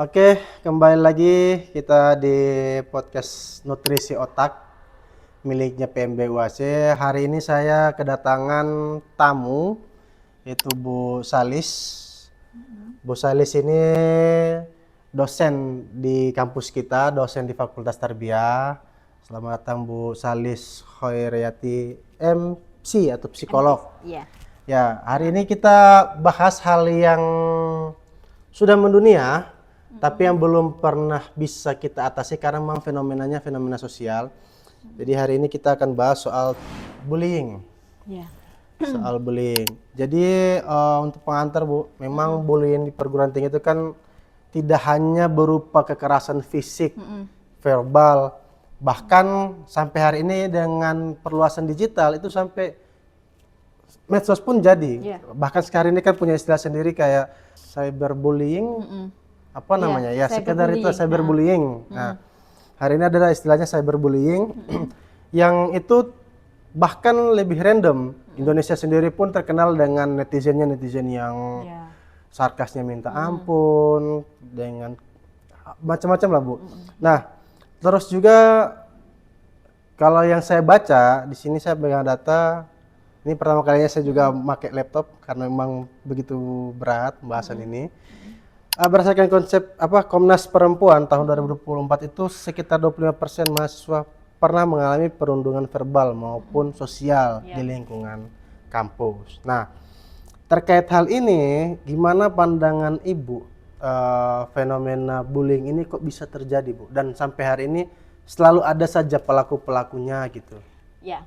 Oke, kembali lagi kita di podcast Nutrisi Otak miliknya PMB UAC. Hari ini saya kedatangan tamu, yaitu Bu Salis. Bu Salis ini dosen di kampus kita, dosen di Fakultas Tarbiyah. Selamat datang Bu Salis Khoiriyati MC atau psikolog. Iya. Ya, hari ini kita bahas hal yang sudah mendunia, tapi yang belum pernah bisa kita atasi karena memang fenomenanya fenomena sosial. Jadi hari ini kita akan bahas soal bullying. Iya. Soal bullying. Jadi untuk pengantar Bu, memang bullying di perguruan tinggi itu kan tidak hanya berupa kekerasan fisik, verbal, bahkan sampai hari ini dengan perluasan digital itu sampai medsos pun jadi. Iya. Bahkan sekarang ini kan punya istilah sendiri kayak cyberbullying, apa namanya ya, sekedar itu cyberbullying. Nah, hari ini adalah istilahnya cyberbullying yang itu bahkan lebih random. Indonesia sendiri pun terkenal dengan netizen yang Iya. sarkasnya minta ampun, dengan macam-macam lah Bu. Nah, terus juga kalau yang saya baca di sini, saya pegang data. Ini pertama kalinya saya juga pakai laptop karena memang begitu berat pembahasan ini. Berdasarkan konsep Komnas Perempuan tahun 2024 itu sekitar 25% mahasiswa pernah mengalami perundungan verbal maupun sosial di lingkungan kampus. Nah, terkait hal ini, gimana pandangan Ibu fenomena bullying ini kok bisa terjadi Bu? Dan sampai hari ini selalu ada saja pelaku-pelakunya gitu. Ya.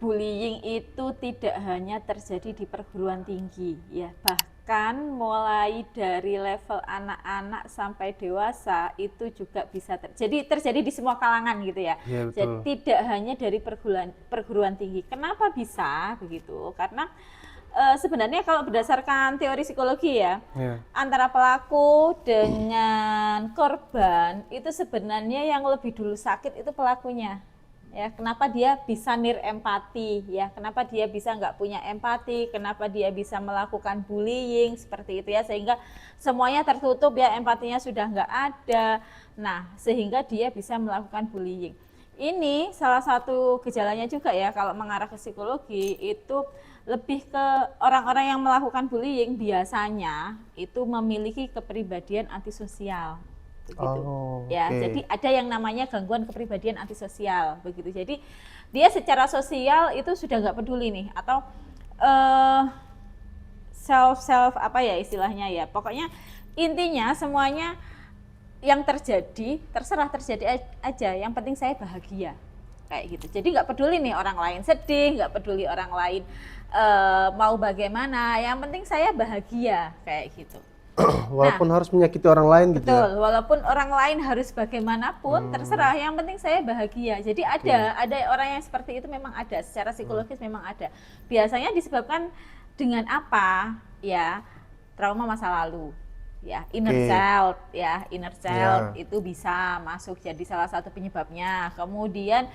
Bullying itu tidak hanya terjadi di perguruan tinggi, ya, bahkan mulai dari level anak-anak sampai dewasa itu juga bisa terjadi di semua kalangan gitu ya. Iya, betul. Jadi tidak hanya dari perguruan tinggi. Kenapa bisa begitu? Karena sebenarnya kalau berdasarkan teori psikologi ya, antara pelaku dengan korban itu sebenarnya yang lebih dulu sakit itu pelakunya. Ya, kenapa dia bisa empati, ya, kenapa dia bisa nggak punya empati, kenapa dia bisa melakukan bullying seperti itu ya, sehingga semuanya tertutup ya, empatinya sudah nggak ada. Nah, sehingga dia bisa melakukan bullying. Ini salah satu gejalanya juga ya, kalau mengarah ke psikologi itu lebih ke orang-orang yang melakukan bullying biasanya itu memiliki kepribadian antisosial. Begitu. Ya, jadi ada yang namanya gangguan kepribadian antisosial begitu. Jadi dia secara sosial itu sudah nggak peduli nih, atau self apa ya istilahnya ya. Pokoknya intinya semuanya yang terjadi terserah terjadi aja. Yang penting saya bahagia kayak gitu. Jadi nggak peduli nih orang lain sedih, nggak peduli orang lain mau bagaimana. Yang penting saya bahagia kayak gitu. Walaupun harus menyakiti orang lain gitu ya. Betul, walaupun orang lain harus bagaimanapun terserah, yang penting saya bahagia. Jadi ada orang yang seperti itu, memang ada, secara psikologis memang ada. Biasanya disebabkan dengan apa? Ya, trauma masa lalu. Ya, inner child itu bisa masuk jadi salah satu penyebabnya. Kemudian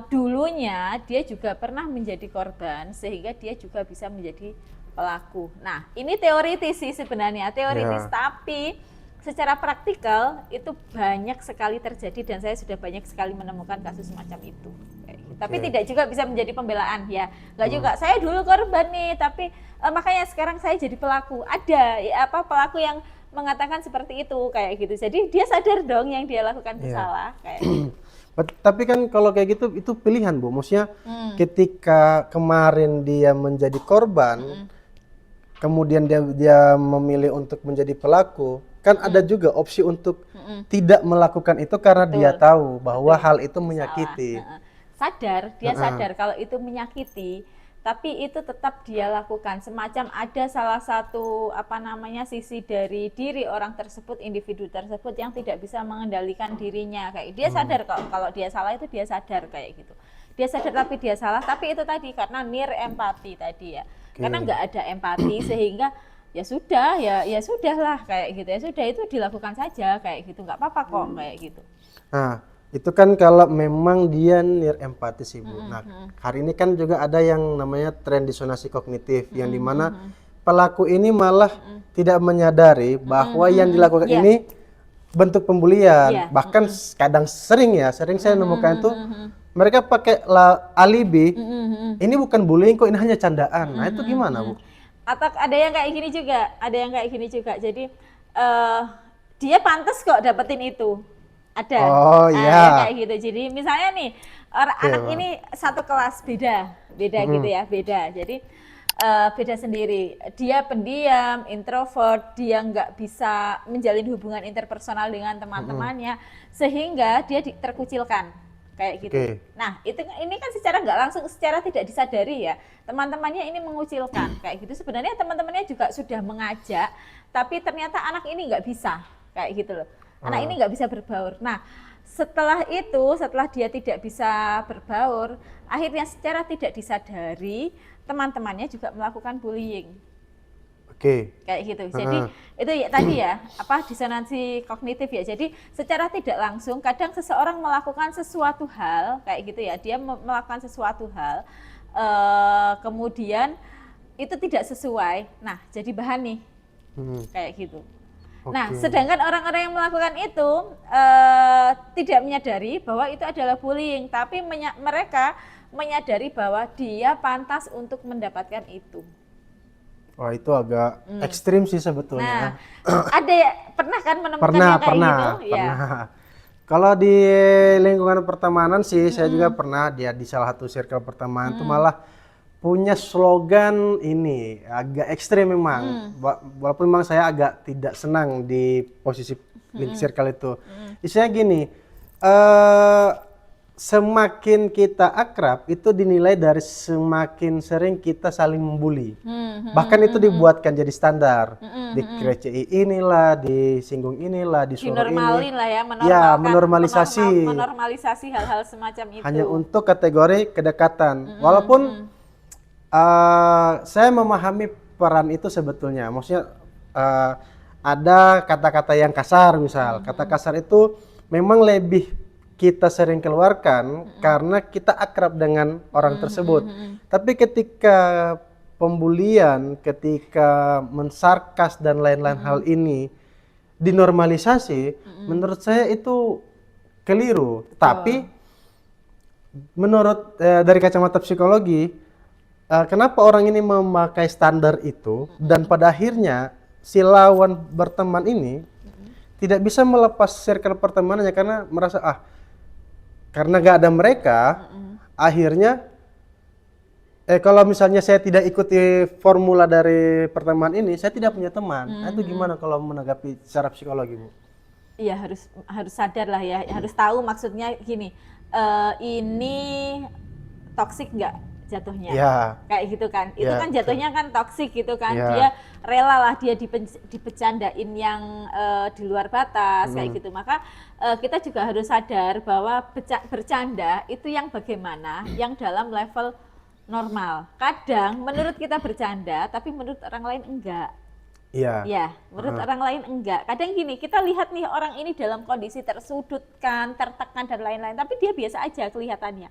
dulunya dia juga pernah menjadi korban sehingga dia juga bisa menjadi pelaku. Nah, ini teoritis sih sebenarnya, teoritis, tapi secara praktikal itu banyak sekali terjadi dan saya sudah banyak sekali menemukan kasus semacam itu. Tapi tidak juga bisa menjadi pembelaan ya. Nggak juga, saya dulu korban nih, tapi makanya sekarang saya jadi pelaku. Ada pelaku yang mengatakan seperti itu kayak gitu. Jadi dia sadar dong yang dia lakukan itu salah kayak gitu. Tapi kan kalau kayak gitu itu pilihan Bu. Maksudnya ketika kemarin dia menjadi korban, kemudian dia memilih untuk menjadi pelaku, kan ada juga opsi untuk tidak melakukan itu karena dia tahu bahwa hal itu menyakiti. Dia sadar kalau itu menyakiti, tapi itu tetap dia lakukan. Semacam ada salah satu sisi dari diri orang tersebut, individu tersebut yang tidak bisa mengendalikan dirinya. Kayak dia sadar kalau dia salah, itu dia sadar kayak gitu. Dia sadar tapi dia salah, tapi itu tadi karena empati tadi ya. Karena nggak ada empati sehingga ya sudahlah kayak gitu, ya sudah, itu dilakukan saja kayak gitu, nggak apa-apa kok kayak gitu. Nah, itu kan kalau memang dia empati sih Bu. Nah, hari ini kan juga ada yang namanya tren disonansi kognitif yang dimana pelaku ini malah tidak menyadari bahwa yang dilakukan Iya. ini bentuk pembulian. Iya. Bahkan kadang sering saya nemukan itu mereka pakai alibi, ini bukan bullying kok, ini hanya candaan. Nah itu gimana Bu? Atau ada yang kayak gini juga, Jadi dia pantas kok dapetin itu. Ada. Oh Nah, iya. yang kayak gitu. Jadi misalnya nih anak Bang. ini satu kelas beda gitu ya, beda. Jadi beda sendiri. Dia pendiam, introvert, dia nggak bisa menjalin hubungan interpersonal dengan teman-temannya, sehingga dia terkucilkan kayak gitu. Nah, ini kan secara nggak langsung, secara tidak disadari ya, teman-temannya ini mengucilkan kayak gitu. Sebenarnya teman-temannya juga sudah mengajak, tapi ternyata anak ini nggak bisa kayak gitu loh. Anak ini nggak bisa berbaur. Nah, setelah dia tidak bisa berbaur, akhirnya secara tidak disadari teman-temannya juga melakukan bullying. Kayak gitu. Jadi itu ya tadi ya, disonansi kognitif ya. Jadi secara tidak langsung kadang seseorang melakukan sesuatu hal kayak gitu ya. Dia melakukan sesuatu hal kemudian itu tidak sesuai. Nah, jadi bahan nih. Kayak gitu. Nah, sedangkan orang-orang yang melakukan itu tidak menyadari bahwa itu adalah bullying, tapi mereka menyadari bahwa dia pantas untuk mendapatkan itu. Wah, itu agak ekstrim sih sebetulnya. Nah, pernah kan menemukan yang kayak gitu? Pernah. Kalau di lingkungan pertemanan sih, saya juga pernah di salah satu circle pertemanan itu malah punya slogan ini agak ekstrim memang. Walaupun memang saya agak tidak senang di posisi link circle itu. Isinya gini, semakin kita akrab itu dinilai dari semakin sering kita saling membuli. Bahkan itu dibuatkan jadi standar. Dikrecei inilah, disinggung inilah, disuruh dinormalin lah ya, menormalisasi hal-hal semacam itu. Hanya untuk kategori kedekatan. Walaupun saya memahami peran itu sebetulnya. Maksudnya ada kata-kata yang kasar misal. Kata kasar itu memang lebih kita sering keluarkan karena kita akrab dengan orang tersebut. Tapi ketika pembulian, ketika mensarkas dan lain-lain hal ini dinormalisasi, menurut saya itu keliru. Tapi menurut dari kacamata psikologi, kenapa orang ini memakai standar itu dan pada akhirnya si lawan berteman ini tidak bisa melepas circle pertemanannya karena merasa karena gak ada mereka, akhirnya kalau misalnya saya tidak ikuti formula dari pertemanan ini, saya tidak punya teman. Nah, itu gimana kalau menanggapi secara psikologi, Bu? Iya, harus sadar lah ya, harus tahu maksudnya gini, ini toksik nggak jatuhnya, kayak gitu kan? Itu kan jatuhnya kan toksik gitu kan? Dia rela lah dia dibecandain yang di luar batas kayak gitu. Maka kita juga harus sadar bahwa bercanda itu yang bagaimana, yang dalam level normal. Kadang menurut kita bercanda, tapi menurut orang lain enggak. Ya, menurut orang lain enggak. Kadang gini, kita lihat nih orang ini dalam kondisi tersudutkan, tertekan dan lain-lain, tapi dia biasa aja kelihatannya.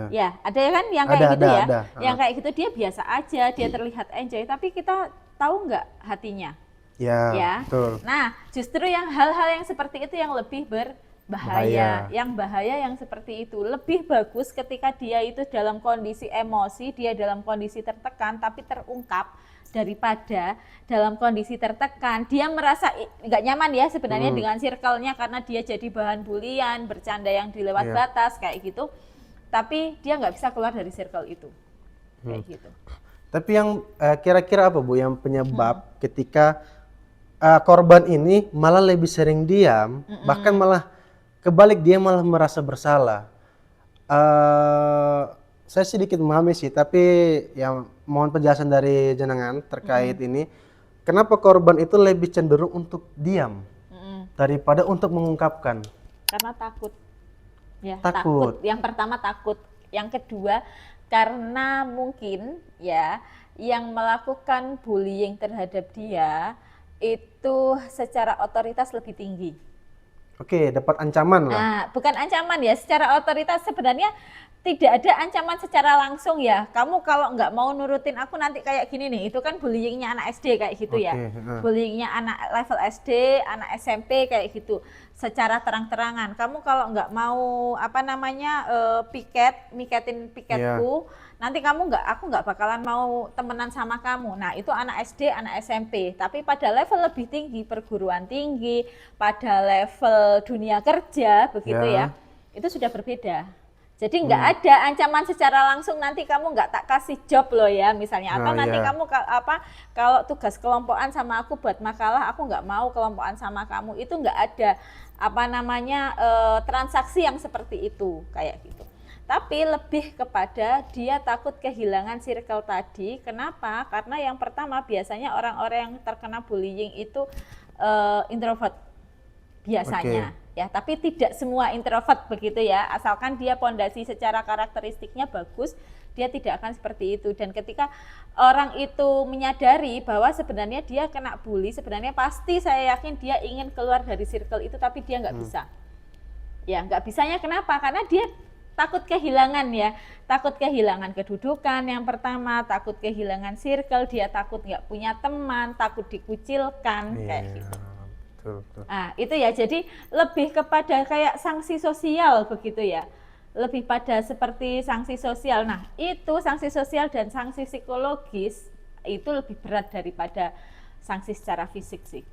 Ya, ada ya kan yang kayak gitu ya. Yang kayak gitu dia biasa aja, dia terlihat enjoy, tapi kita tahu nggak hatinya? Ya. Betul. Nah, justru yang hal-hal yang seperti itu yang lebih berbahaya. Yang bahaya yang seperti itu lebih bagus ketika dia itu dalam kondisi emosi, dia dalam kondisi tertekan tapi terungkap, daripada dalam kondisi tertekan dia merasa nggak nyaman ya sebenarnya dengan circle-nya karena dia jadi bahan bulian, bercanda yang dilewat batas kayak gitu. Tapi dia nggak bisa keluar dari circle itu, kayak gitu. Tapi yang kira-kira apa Bu yang penyebab ketika korban ini malah lebih sering diam, bahkan malah kebalik dia malah merasa bersalah. Saya sedikit memahami sih, tapi yang mohon penjelasan dari jenengan terkait ini. Kenapa korban itu lebih cenderung untuk diam daripada untuk mengungkapkan? Karena takut. Ya, takut. Yang pertama takut, yang kedua karena mungkin ya yang melakukan bullying terhadap dia itu secara otoritas lebih tinggi. Oke, dapat ancaman lah. Nah, bukan ancaman ya, secara otoritas sebenarnya tidak ada ancaman secara langsung ya. Kamu kalau nggak mau nurutin aku nanti kayak gini nih, itu kan bullyingnya anak SD kayak gitu ya. Bullyingnya anak level SD, anak SMP kayak gitu. Secara terang-terangan, kamu kalau nggak mau apa namanya miketin piketku, nanti aku nggak bakalan mau temenan sama kamu. Nah itu anak SD, anak SMP. Tapi pada level lebih tinggi, perguruan tinggi, pada level dunia kerja begitu ya, itu sudah berbeda. Jadi nggak ada ancaman secara langsung nanti kamu nggak tak kasih job loh ya misalnya, atau nanti kamu kalau tugas kelompokan sama aku buat makalah aku nggak mau kelompokan sama kamu, itu nggak ada apa namanya transaksi yang seperti itu kayak gitu. Tapi lebih kepada dia takut kehilangan circle tadi. Kenapa? Karena yang pertama biasanya orang-orang yang terkena bullying itu introvert biasanya. Ya, tapi tidak semua introvert begitu ya, asalkan dia pondasi secara karakteristiknya bagus, dia tidak akan seperti itu. Dan ketika orang itu menyadari bahwa sebenarnya dia kena bully, sebenarnya pasti saya yakin dia ingin keluar dari circle itu, tapi dia nggak bisa. Ya, nggak bisanya kenapa? Karena dia takut kehilangan ya, takut kehilangan kedudukan yang pertama, takut kehilangan circle, dia takut nggak punya teman, takut dikucilkan, kayak gitu. Nah, itu ya, jadi lebih kepada kayak sanksi sosial begitu ya, lebih pada seperti sanksi sosial. Nah, itu sanksi sosial dan sanksi psikologis itu lebih berat daripada sanksi secara fisik sih.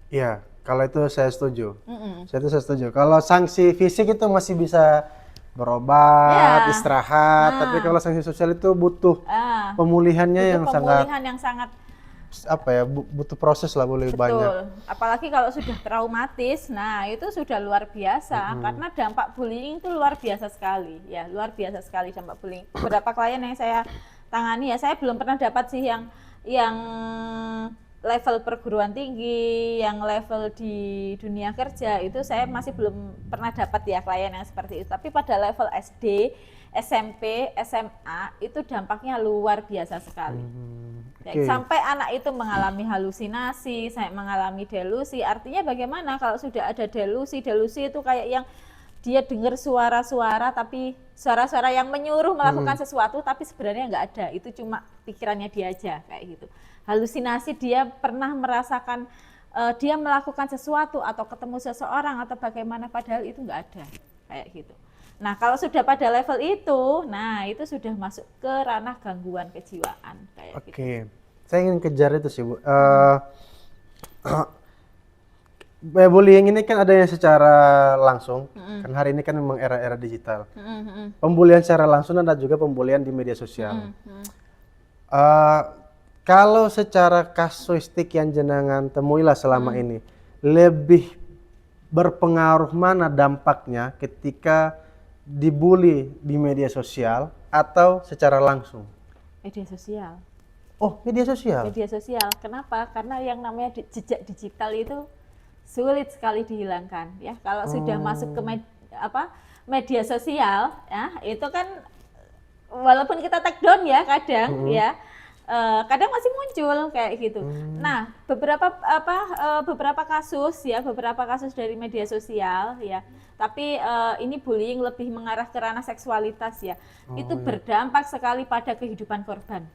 Iya, kalau itu saya setuju. Saya setuju. Kalau sanksi fisik itu masih bisa berobat, istirahat, tapi kalau sanksi sosial itu butuh pemulihannya yang sangat apa ya, butuh proses lah, boleh banyak. Betul. Apalagi kalau sudah traumatis, nah itu sudah luar biasa karena dampak bullying itu luar biasa sekali ya, luar biasa sekali dampak bullying. Beberapa klien yang saya tangani ya, saya belum pernah dapat sih yang level perguruan tinggi, yang level di dunia kerja itu saya masih belum pernah dapat ya klien yang seperti itu. Tapi pada level SD, SMP, SMA itu dampaknya luar biasa sekali. Sampai anak itu mengalami halusinasi, saya mengalami delusi. Artinya bagaimana kalau sudah ada delusi? Delusi itu kayak yang dia dengar suara-suara, tapi suara-suara yang menyuruh melakukan sesuatu, tapi sebenarnya nggak ada. Itu cuma pikirannya dia aja kayak gitu. Halusinasi, dia pernah merasakan dia melakukan sesuatu atau ketemu seseorang atau bagaimana, padahal itu nggak ada kayak gitu. Nah kalau sudah pada level itu, nah itu sudah masuk ke ranah gangguan kejiwaan kayak gitu. Saya ingin kejar itu sih Bu. Bullying ini kan ada yang secara langsung, kan hari ini kan memang era-era digital. Pembulian secara langsung dan juga pembulian di media sosial. Kalau secara kasuistik yang jenengan temuilah selama ini, lebih berpengaruh mana dampaknya ketika dibully di media sosial atau secara langsung? Media sosial. Oh, media sosial. Media sosial. Kenapa? Karena yang namanya jejak digital itu sulit sekali dihilangkan ya. Kalau sudah masuk ke media sosial ya, itu kan walaupun kita take down ya kadang ya, kadang masih muncul kayak gitu. Nah, beberapa kasus dari media sosial ya. Tapi ini bullying lebih mengarah ke ranah seksualitas ya. Itu berdampak sekali pada kehidupan korban.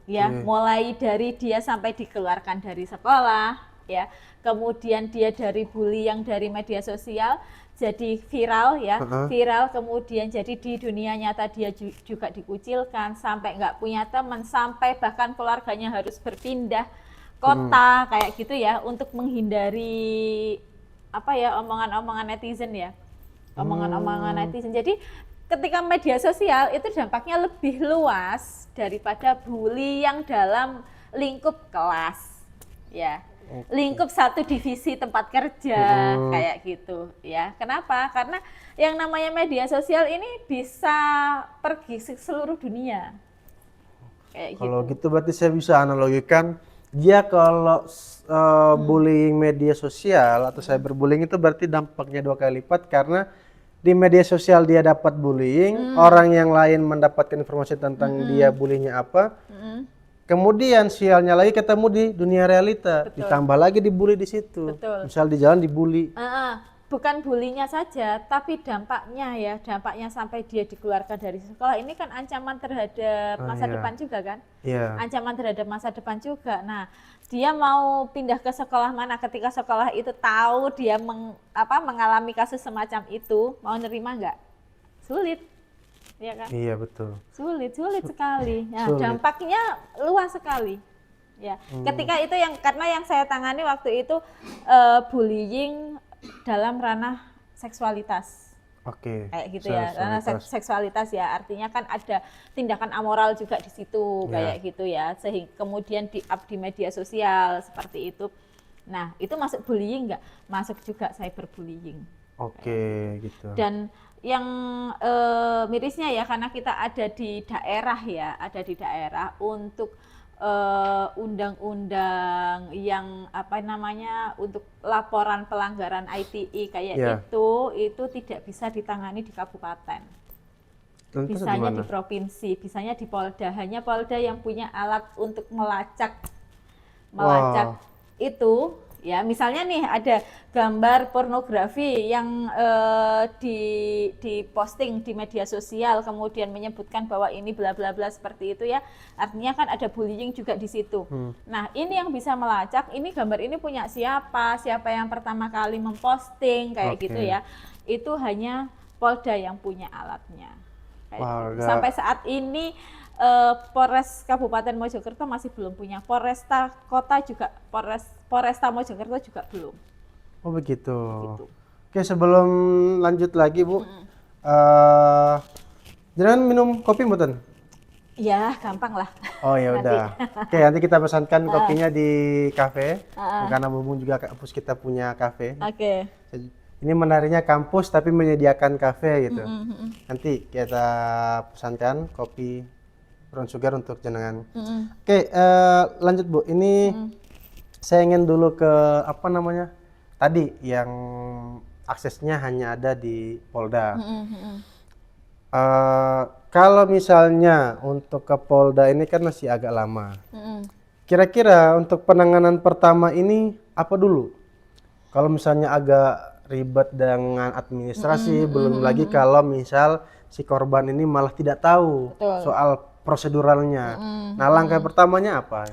Ya, mulai dari dia sampai dikeluarkan dari sekolah ya. Kemudian dia dari bully yang dari media sosial jadi viral ya, viral, kemudian jadi di dunia nyata dia juga dikucilkan, sampai nggak punya teman, sampai bahkan keluarganya harus berpindah kota kayak gitu ya, untuk menghindari omongan-omongan netizen ya, omongan-omongan netizen. Jadi ketika media sosial itu dampaknya lebih luas daripada bully yang dalam lingkup kelas ya. Lingkup satu divisi tempat kerja kayak gitu ya. Kenapa? Karena yang namanya media sosial ini bisa pergi ke seluruh dunia. Kayak kalau gitu berarti saya bisa analogikan, dia kalau bullying media sosial atau cyberbullying itu berarti dampaknya 2 kali lipat, karena di media sosial dia dapat bullying, orang yang lain mendapatkan informasi tentang dia bullyingnya apa. Kemudian sialnya lagi ketemu di dunia realita, ditambah lagi dibully di situ. Misal di jalan dibully. bukan bulinya saja, tapi dampaknya sampai dia dikeluarkan dari sekolah ini kan ancaman terhadap masa depan juga kan? Ancaman terhadap masa depan juga. Nah, dia mau pindah ke sekolah mana ketika sekolah itu tahu dia mengalami kasus semacam itu, mau nerima nggak? Sulit, ya kan? Iya betul. Sulit sekali. Nah, dampaknya luas sekali. Ya, ketika itu karena yang saya tangani waktu itu bullying dalam ranah seksualitas. Kayak gitu ya, ranah seksualitas ya, artinya kan ada tindakan amoral juga di situ, kayak gitu ya, sehingga kemudian di-up di media sosial seperti itu. Nah, itu masuk bullying nggak? Masuk juga cyberbullying. Gitu. Dan yang mirisnya ya, karena kita ada di daerah untuk undang-undang yang untuk laporan pelanggaran ITE kayak itu tidak bisa ditangani di kabupaten. Bisanya di provinsi, bisanya di Polda. Hanya Polda yang punya alat untuk melacak itu. Ya, misalnya nih ada gambar pornografi yang diposting di media sosial, kemudian menyebutkan bahwa ini bla bla bla seperti itu ya. Artinya kan ada bullying juga di situ. Nah, ini yang bisa melacak, ini gambar ini punya siapa yang pertama kali memposting kayak gitu ya. Itu hanya Polda yang punya alatnya. Sampai saat ini Polres Kabupaten Mojokerto masih belum punya, Polresta Kota juga, Polresta Mojokerto juga belum. Oh begitu. Oke, sebelum lanjut lagi Bu, jangan minum kopi mboten? Ya, gampang lah. Oh ya udah. Oke, nanti kita pesankan kopinya di kafe, karena Bubung juga kampus kita punya kafe. Ini menariknya kampus tapi menyediakan kafe gitu. Nanti kita pesankan kopi brown sugar untuk jenengan. Oke, lanjut Bu. Ini saya ingin dulu ke tadi yang aksesnya hanya ada di Polda. Kalau misalnya untuk ke Polda ini kan masih agak lama. Kira-kira untuk penanganan pertama ini apa dulu? Kalau misalnya agak ribet dengan administrasi, belum lagi kalau misal si korban ini malah tidak tahu soal proseduralnya. Nah, langkah pertamanya apa?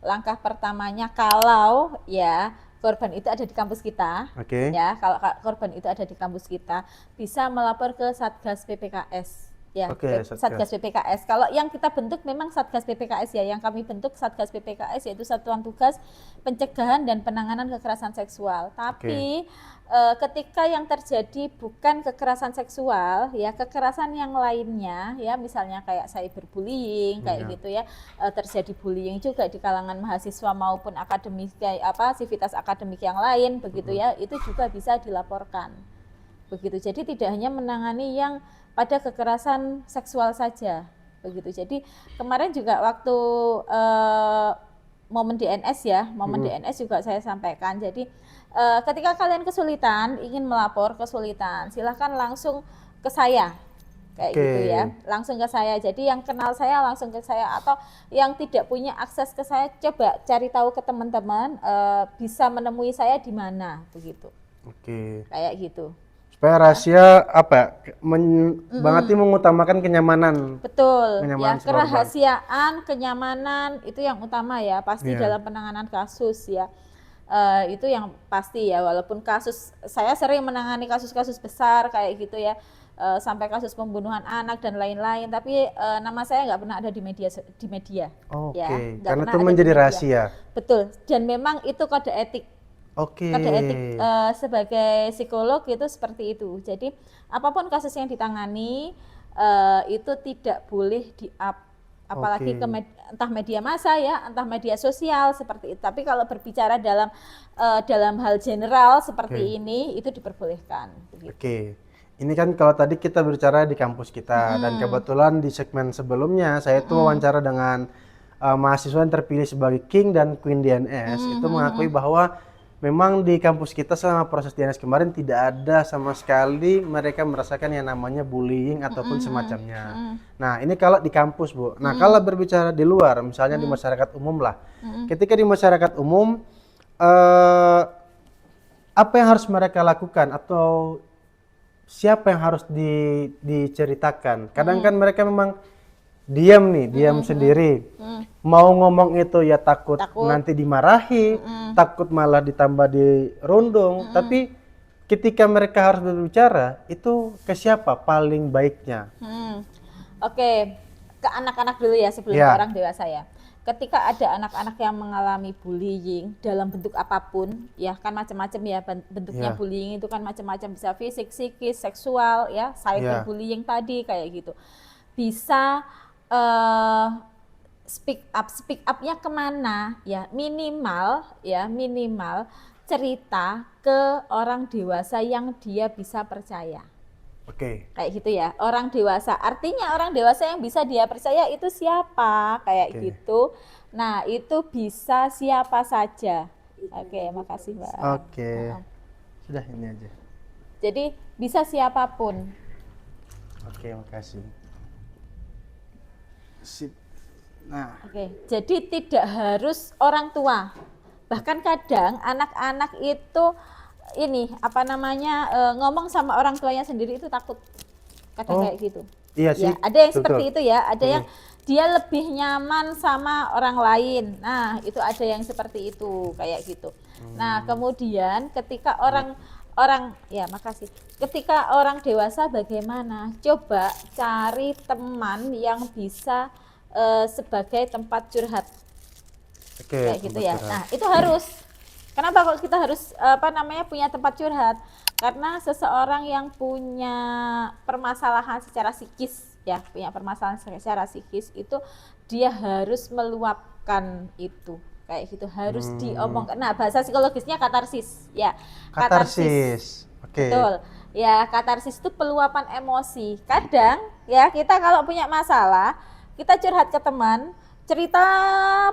Langkah pertamanya kalau ya korban itu ada di kampus kita, ya kalau korban itu ada di kampus kita, bisa melapor ke Satgas PPKS. Ya, Satgas PPKS. Kalau yang kita bentuk memang Satgas PPKS ya, yang kami bentuk Satgas PPKS yaitu Satuan Tugas Pencegahan dan Penanganan Kekerasan Seksual. Tapi ketika yang terjadi bukan kekerasan seksual ya, kekerasan yang lainnya ya, misalnya kayak cyberbullying kayak gitu ya, terjadi bullying juga di kalangan mahasiswa maupun akademik sivitas akademik yang lain begitu ya, itu juga bisa dilaporkan. Begitu. Jadi tidak hanya menangani yang pada kekerasan seksual saja, begitu. Jadi kemarin juga waktu momen DNS ya, DNS juga saya sampaikan. Jadi ketika kalian kesulitan, ingin melapor kesulitan, silahkan langsung ke saya, kayak gitu ya, langsung ke saya. Jadi yang kenal saya langsung ke saya, atau yang tidak punya akses ke saya, coba cari tahu ke teman-teman bisa menemui saya di mana, begitu. Kayak gitu. Supaya rahasia Bang Ati mengutamakan kenyamanan. Betul. Kenyamanan kerahasiaan, kenyamanan itu yang utama ya, pasti dalam penanganan kasus ya. Itu yang pasti ya, walaupun kasus saya sering menangani kasus-kasus besar kayak gitu ya, sampai kasus pembunuhan anak dan lain-lain, tapi nama saya nggak pernah ada di media karena itu menjadi rahasia. Betul, dan memang itu kode etik. Kode etik sebagai psikolog itu seperti itu. Jadi apapun kasus yang ditangani itu tidak boleh di-up, apalagi ke entah media massa ya, entah media sosial seperti itu. Tapi kalau berbicara dalam hal general seperti ini, itu diperbolehkan. Ini kan kalau tadi kita berbicara di kampus kita, dan kebetulan di segmen sebelumnya saya tuh wawancara dengan mahasiswa yang terpilih sebagai King dan Queen DNS, itu mengakui bahwa memang di kampus kita selama proses DNS kemarin tidak ada sama sekali mereka merasakan yang namanya bullying ataupun semacamnya. Nah, ini kalau di kampus, Bu. Nah, kalau berbicara di luar, misalnya di masyarakat umum lah. Ketika di masyarakat umum, apa yang harus mereka lakukan atau siapa yang harus diceritakan. Kadang kan mereka memang diam sendiri. Mau ngomong itu ya takut nanti dimarahi, takut malah ditambah dirundung. Tapi ketika mereka harus berbicara, itu ke siapa paling baiknya? Oke, ke anak-anak dulu ya sebelum ke orang dewasa ya. Ketika ada anak-anak yang mengalami bullying dalam bentuk apapun, ya kan macam-macam ya bentuknya bullying itu kan macam-macam, bisa fisik, psikis, seksual, ya cyberbullying tadi kayak gitu. Bisa speak up-nya kemana? Ya minimal cerita ke orang dewasa yang dia bisa percaya. Oke. Kayak gitu ya, orang dewasa. Artinya orang dewasa yang bisa dia percaya itu siapa? Kayak gitu. Nah, itu bisa siapa saja. Oke, makasih Mbak. Oke. Sudah ini aja. Jadi bisa siapapun. Oke, makasih. Sip. Nah. Oke, jadi tidak harus orang tua. Bahkan kadang anak-anak itu ini ngomong sama orang tuanya sendiri itu takut, kadang kayak gitu. Iya sih. Ya, ada yang seperti itu ya, ada yang dia lebih nyaman sama orang lain. Nah, itu ada yang seperti itu kayak gitu. Nah, kemudian ketika ketika orang dewasa bagaimana? Coba cari teman yang bisa sebagai tempat curhat. Kayak gitu ya. Curhat. Nah, itu harus. Kenapa kok kita harus punya tempat curhat? Karena seseorang yang punya permasalahan secara psikis itu dia harus meluapkan itu. Kayak gitu, harus diomongkan. Nah, bahasa psikologisnya katarsis, ya. Katarsis. Oke. Betul. Ya, katarsis itu peluapan emosi. Kadang ya kita kalau punya masalah, kita curhat ke teman, cerita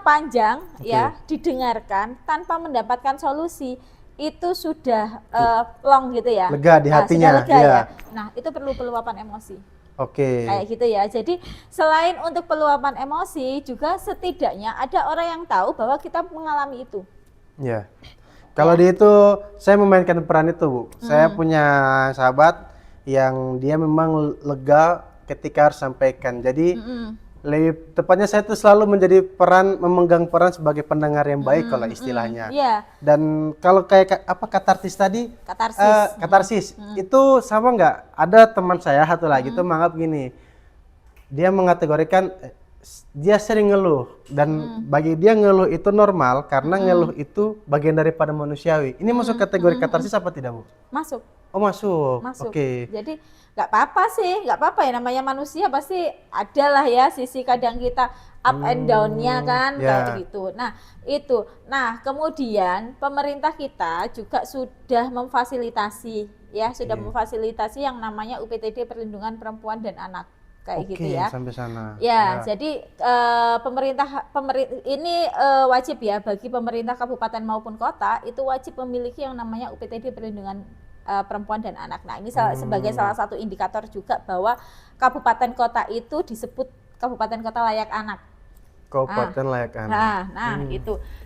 panjang ya, didengarkan tanpa mendapatkan solusi, itu sudah long gitu ya. Lega di hatinya. Sudah lega ya. Nah, itu perlu peluapan emosi. Oke. Kayak gitu ya. Jadi selain untuk peluapan emosi, juga setidaknya ada orang yang tahu bahwa kita mengalami itu. Ya. Kalau di itu saya memainkan peran itu, Bu. Saya punya sahabat yang dia memang lega ketika harus sampaikan. Jadi lebih tepatnya saya tuh selalu memegang peran sebagai pendengar yang baik kalau istilahnya. Dan kalau kayak katarsis tadi, katarsis itu sama nggak? Ada teman saya satu lagi tuh menganggap gini, dia mengategorikan dia sering ngeluh dan bagi dia ngeluh itu normal karena ngeluh itu bagian daripada manusiawi. Ini masuk kategori katarsis apa tidak, Bu? Masuk. Oh, masuk. Oke. Jadi nggak apa-apa ya, namanya manusia pasti ada lah ya sisi kadang kita up and down-nya kan kayak gitu. Nah, itu. Nah, kemudian pemerintah kita juga sudah memfasilitasi memfasilitasi yang namanya UPTD Perlindungan Perempuan dan Anak kayak gitu ya. Sampai sana. Ya. Jadi pemerintah ini wajib ya bagi pemerintah kabupaten maupun kota itu wajib memiliki yang namanya UPTD Perlindungan Perempuan dan Anak. Nah, ini sebagai salah satu indikator juga bahwa kabupaten kota itu disebut kabupaten kota layak anak. Kabupaten layak anak.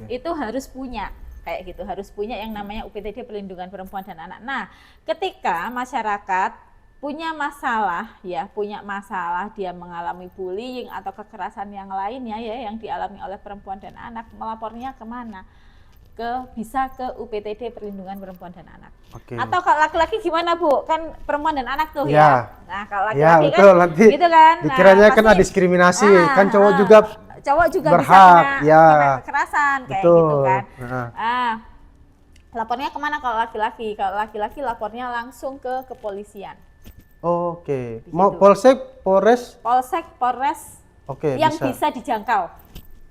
Itu harus punya kayak gitu, harus punya yang namanya UPTD Perlindungan Perempuan dan Anak. Nah, ketika masyarakat punya masalah dia mengalami bullying atau kekerasan yang lainnya ya yang dialami oleh perempuan dan anak, melapornya kemana? Bisa ke UPTD Perlindungan Perempuan dan Anak. Atau kalau laki-laki gimana, Bu? Kan perempuan dan anak tuh ya. Nah, kalau laki-laki kan nanti gitu kan. Dikiranya kan ada diskriminasi, kan cowok juga berhak, bisa kena kekerasan kayak gitu kan. Lapornya kemana kalau laki-laki? Kalau laki-laki lapornya langsung ke kepolisian. Oke. Mau polsek, polres? Polsek, polres. Yang bisa dijangkau.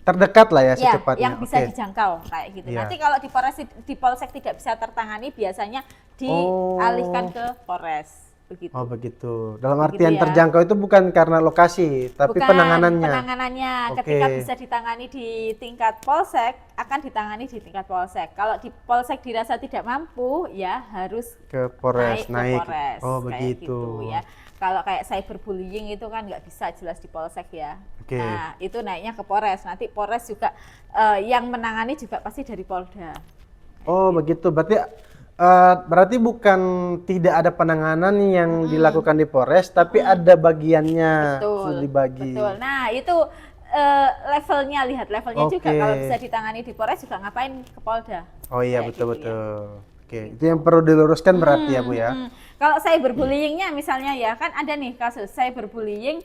Terdekat lah ya secepatnya. Yang bisa dijangkau kayak gitu. Nanti kalau di polsek tidak bisa tertangani, biasanya dialihkan ke polres. Begitu. Oh begitu. Dalam artian terjangkau itu bukan karena lokasi, tapi penanganannya. Penanganannya. Ketika bisa ditangani di tingkat polsek, akan ditangani di tingkat polsek. Kalau di polsek dirasa tidak mampu, ya harus ke polres, naik. Ke polres. Oh begitu. Gitu, ya. Kalau kayak cyberbullying itu kan nggak bisa jelas di polsek ya. Nah itu naiknya ke polres. Nanti polres juga yang menangani juga pasti dari Polda. Oh begitu. Berarti Berarti bukan tidak ada penanganan yang dilakukan di Polres, tapi ada bagiannya Betul, sudah dibagi. betul. Nah itu levelnya, lihat levelnya juga. Oke. Kalau bisa ditangani di Polres juga ngapain ke Polda? Oh iya, Kayak gitu ya. betul-betul. Oke, itu yang perlu diluruskan berarti ya Bu ya. Kalau cyberbullyingnya misalnya ya, kan ada nih kasus cyberbullying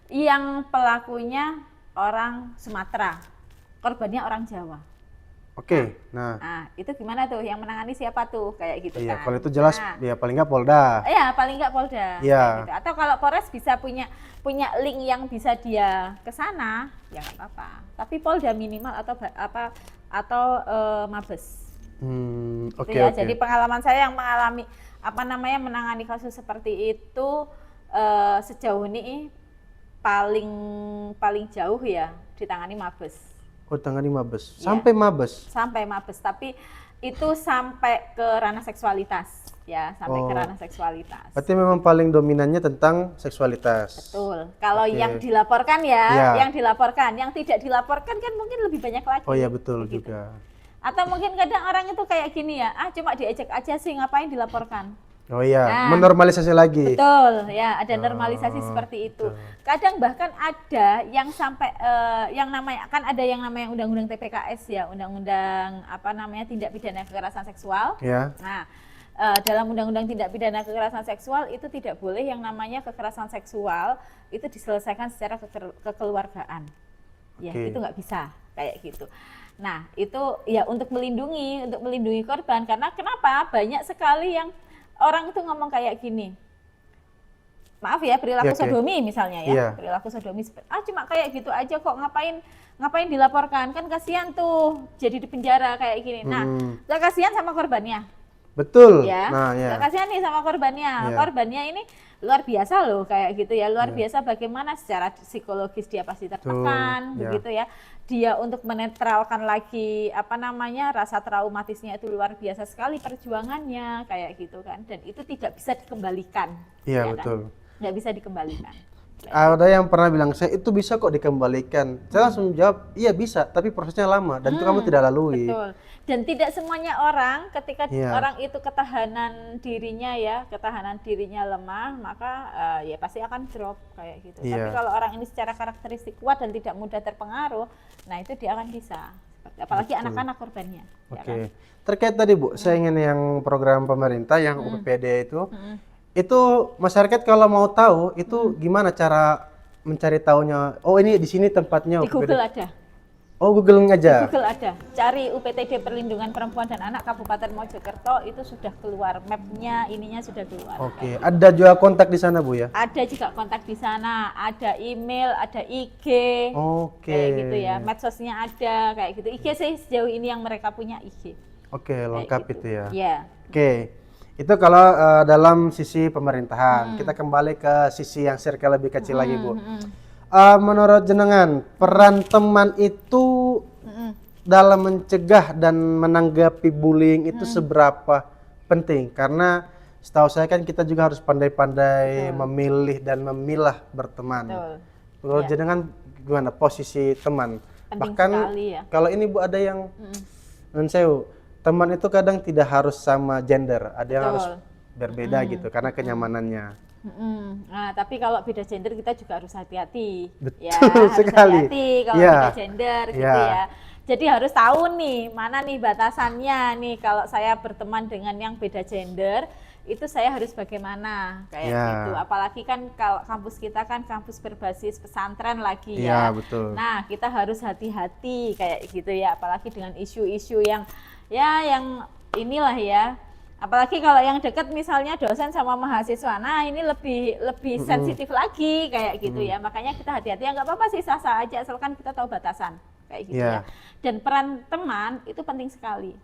yang pelakunya orang Sumatera, korbannya orang Jawa. Oke, nah Nah, itu gimana tuh? Yang menangani siapa tuh? Kayak gitu iya, kan. kalau itu jelas Nah, ya paling nggak Polda. iya, paling nggak Polda. Iya. Kayak gitu. Atau kalau Polres bisa punya link yang bisa dia ke sana, ya nggak apa-apa. Tapi Polda minimal atau Mabes. Oke, Gitu ya. oke. Jadi pengalaman saya yang mengalami menangani kasus seperti itu sejauh ini paling jauh ya ditangani Mabes. Oh, tangani Mabes. Iya. Sampai Mabes. Sampai Mabes, tapi itu sampai ke ranah seksualitas ya, sampai ke ranah seksualitas. Berarti memang paling dominannya tentang seksualitas. Betul. Kalau Oke. yang dilaporkan ya, Iya. yang dilaporkan, yang tidak dilaporkan kan mungkin lebih banyak lagi. Oh iya, betul Begitu. juga. Atau mungkin kadang orang itu kayak gini ya, cuma diejek aja sih, ngapain dilaporkan? Oh iya, Nah, menormalisasi lagi. Betul, ya ada normalisasi seperti itu. betul. Kadang bahkan ada yang sampai yang namanya kan ada yang namanya undang-undang TPKS ya, undang-undang tindak pidana kekerasan seksual. Ya. Nah, dalam undang-undang tindak pidana kekerasan seksual itu tidak boleh yang namanya kekerasan seksual itu diselesaikan secara kekeluargaan. Ya, Oke. itu nggak bisa kayak gitu. Nah, itu ya untuk melindungi korban, karena kenapa? Banyak sekali yang orang itu ngomong kayak gini. Maaf ya, perilaku Ya, oke. sodomi misalnya ya. Iya. Perilaku sodomi cuma kayak gitu aja kok, ngapain dilaporkan? Kan kasihan tuh jadi di penjara kayak gini. Nah, gak kasihan sama korbannya. Betul. Ya, Nah, ya. gak kasihan nih sama korbannya. Iya. Korbannya ini luar biasa loh kayak gitu ya, luar biasa bagaimana secara psikologis dia pasti tertekan, Betul, ya. begitu ya. Dia untuk menetralkan lagi rasa traumatisnya itu luar biasa sekali perjuangannya kayak gitu kan, dan itu tidak bisa dikembalikan. Iya, ya betul. Kan? Nggak bisa dikembalikan. Ada yang pernah bilang, saya itu bisa kok dikembalikan. Saya langsung jawab, iya bisa, tapi prosesnya lama dan itu kamu tidak lalui. Betul. Dan tidak semuanya orang ketika Iya. orang itu ketahanan dirinya lemah, maka ya pasti akan drop kayak gitu. Iya. Tapi kalau orang ini secara karakteristik kuat dan tidak mudah terpengaruh, nah itu dia akan bisa. Apalagi anak-anak korbannya. Oke. Ya kan? Terkait tadi Bu, saya ingin yang program pemerintah yang UPPD itu masyarakat kalau mau tahu itu gimana cara mencari tahunya? Oh, ini di sini tempatnya Di UPPD. Google ada. Oh, Google aja. Google ada. Cari UPTD Perlindungan Perempuan dan Anak Kabupaten Mojokerto, itu sudah keluar mapnya, ininya sudah keluar. Oke, ada juga kontak di sana Bu ya? Ada juga kontak di sana, ada email, ada IG, Oke. kayak gitu ya. Medsosnya ada, kayak gitu. IG sih sejauh ini yang mereka punya IG. Oke, Kayak lengkap gitu. itu ya. Iya. Oke, itu kalau dalam sisi pemerintahan. Kita kembali ke sisi yang circle lebih kecil lagi Bu. Menurut jenengan, peran teman itu dalam mencegah dan menanggapi bullying itu seberapa penting? Karena setahu saya kan kita juga harus pandai-pandai memilih dan memilah berteman. Betul. Menurut jenengan gimana posisi teman? Penting Bahkan sekali ya. kalau ini Bu ada yang teman itu kadang tidak harus sama gender, ada yang harus berbeda gitu karena kenyamanannya. Nah, tapi kalau beda gender kita juga harus hati-hati. Betul Ya, harus sekali. hati-hati kalau Ya. beda gender gitu Ya. ya. Jadi harus tahu nih, mana nih batasannya nih, kalau saya berteman dengan yang beda gender, itu saya harus bagaimana kayak Ya. gitu. Apalagi kan kalau kampus kita kan kampus berbasis pesantren lagi Iya, ya. betul. Nah, kita harus hati-hati kayak gitu ya, apalagi dengan isu-isu yang yang inilah ya. Apalagi kalau yang dekat misalnya dosen sama mahasiswa, nah ini lebih sensitif lagi kayak gitu ya. Makanya kita hati-hati, ya nggak apa-apa sih, sah-sah aja asalkan kita tahu batasan kayak gitu ya. Dan peran teman itu penting sekali.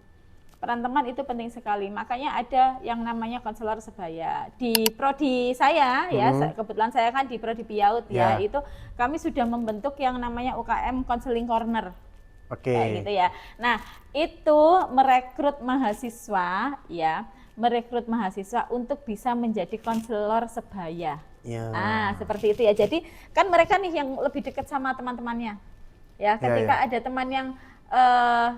Peran teman itu penting sekali. Makanya ada yang namanya konselor sebaya. Di prodi saya ya, kebetulan saya kan di prodi PIAUD ya, itu kami sudah membentuk yang namanya UKM Counseling Corner. Oke. Kayak gitu ya. Nah, itu merekrut mahasiswa untuk bisa menjadi konselor sebaya. Ya. Nah, seperti itu ya. Jadi kan mereka nih yang lebih dekat sama teman-temannya. Ya, ketika ada teman yang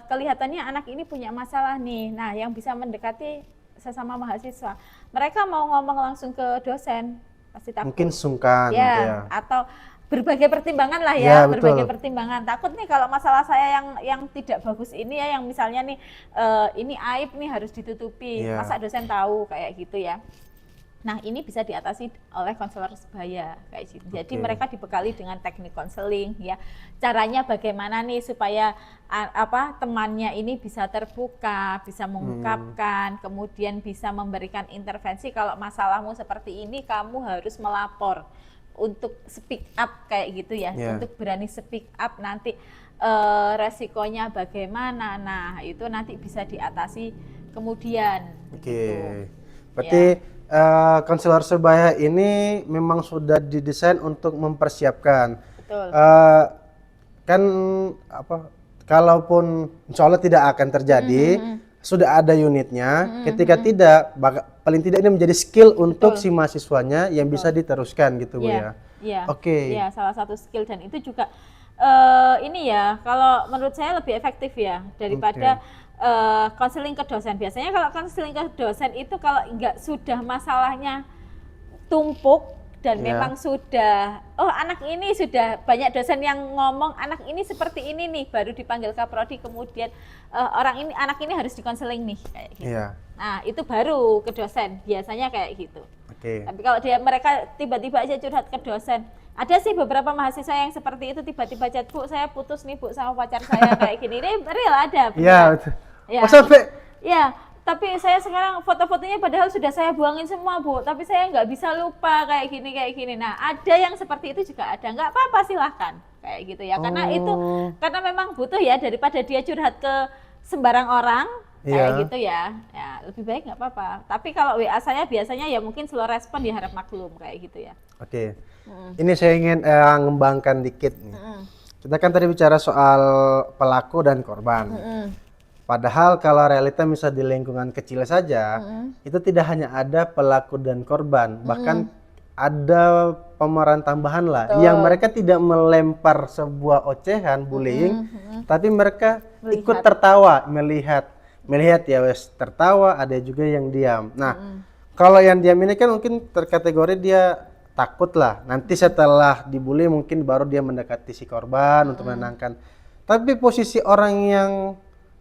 kelihatannya anak ini punya masalah nih. Nah, yang bisa mendekati sesama mahasiswa, mereka mau ngomong langsung ke dosen pasti takut. Mungkin sungkan Ya, gitu ya. atau berbagai pertimbangan lah Ya, ya, berbagai betul. pertimbangan. Takut nih kalau masalah saya yang tidak bagus ini ya, yang misalnya nih ini aib nih harus ditutupi. Ya. Masa dosen tahu kayak gitu ya. Nah, ini bisa diatasi oleh konselor sebaya kayak gitu. Jadi Oke. mereka dibekali dengan teknik konseling ya. Caranya bagaimana nih supaya temannya ini bisa terbuka, bisa mengungkapkan, kemudian bisa memberikan intervensi kalau masalahmu seperti ini kamu harus melapor untuk speak up kayak gitu ya. Yeah. Untuk berani speak up nanti resikonya bagaimana. Nah, itu nanti bisa diatasi kemudian. Oke. Gitu. Berarti konselor sebaya ini memang sudah didesain untuk mempersiapkan. Betul. Kan kalaupun insya Allah tidak akan terjadi, sudah ada unitnya. Ketika tidak, paling tidak ini menjadi skill untuk si mahasiswanya yang bisa diteruskan gitu Bu ya. Iya. Oke. Iya, salah satu skill dan itu juga ini ya, kalau menurut saya lebih efektif ya daripada konseling ke dosen. Biasanya kalau konseling ke dosen itu kalau sudah masalahnya tumpuk dan memang sudah anak ini sudah banyak dosen yang ngomong anak ini seperti ini nih, baru dipanggil kaprodi, kemudian anak ini harus dikonseling nih kayak gitu. Iya. Nah, itu baru ke dosen, biasanya kayak gitu. Oke. Tapi kalau mereka tiba-tiba aja curhat ke dosen, ada sih beberapa mahasiswa yang seperti itu, tiba-tiba chat, Bu, saya putus nih Bu sama pacar saya kayak gini. Ini real ada. Iya, betul. Ya. Oh, sampai Ya, tapi saya sekarang foto-fotonya padahal sudah saya buangin semua Bu, tapi saya nggak bisa lupa kayak gini. Nah, ada yang seperti itu juga ada, nggak apa-apa silahkan kayak gitu ya, karena memang butuh ya, daripada dia curhat ke sembarang orang kayak gitu ya, lebih baik nggak apa-apa. Tapi kalau WA saya biasanya ya mungkin slow respon, ya harap maklum kayak gitu ya. Oke. Ini saya ingin ngembangkan dikit nih. Kita kan tadi bicara soal pelaku dan korban. Padahal kalau realita misal di lingkungan kecil saja, itu tidak hanya ada pelaku dan korban, bahkan ada pemeran tambahan lah, yang mereka tidak melempar sebuah ocehan, bullying, tapi mereka ikut tertawa, melihat ya wes tertawa, ada juga yang diam. Nah, kalau yang diam ini kan mungkin terkategori dia takut lah, nanti setelah dibully mungkin baru dia mendekati si korban untuk menenangkan. Tapi posisi orang yang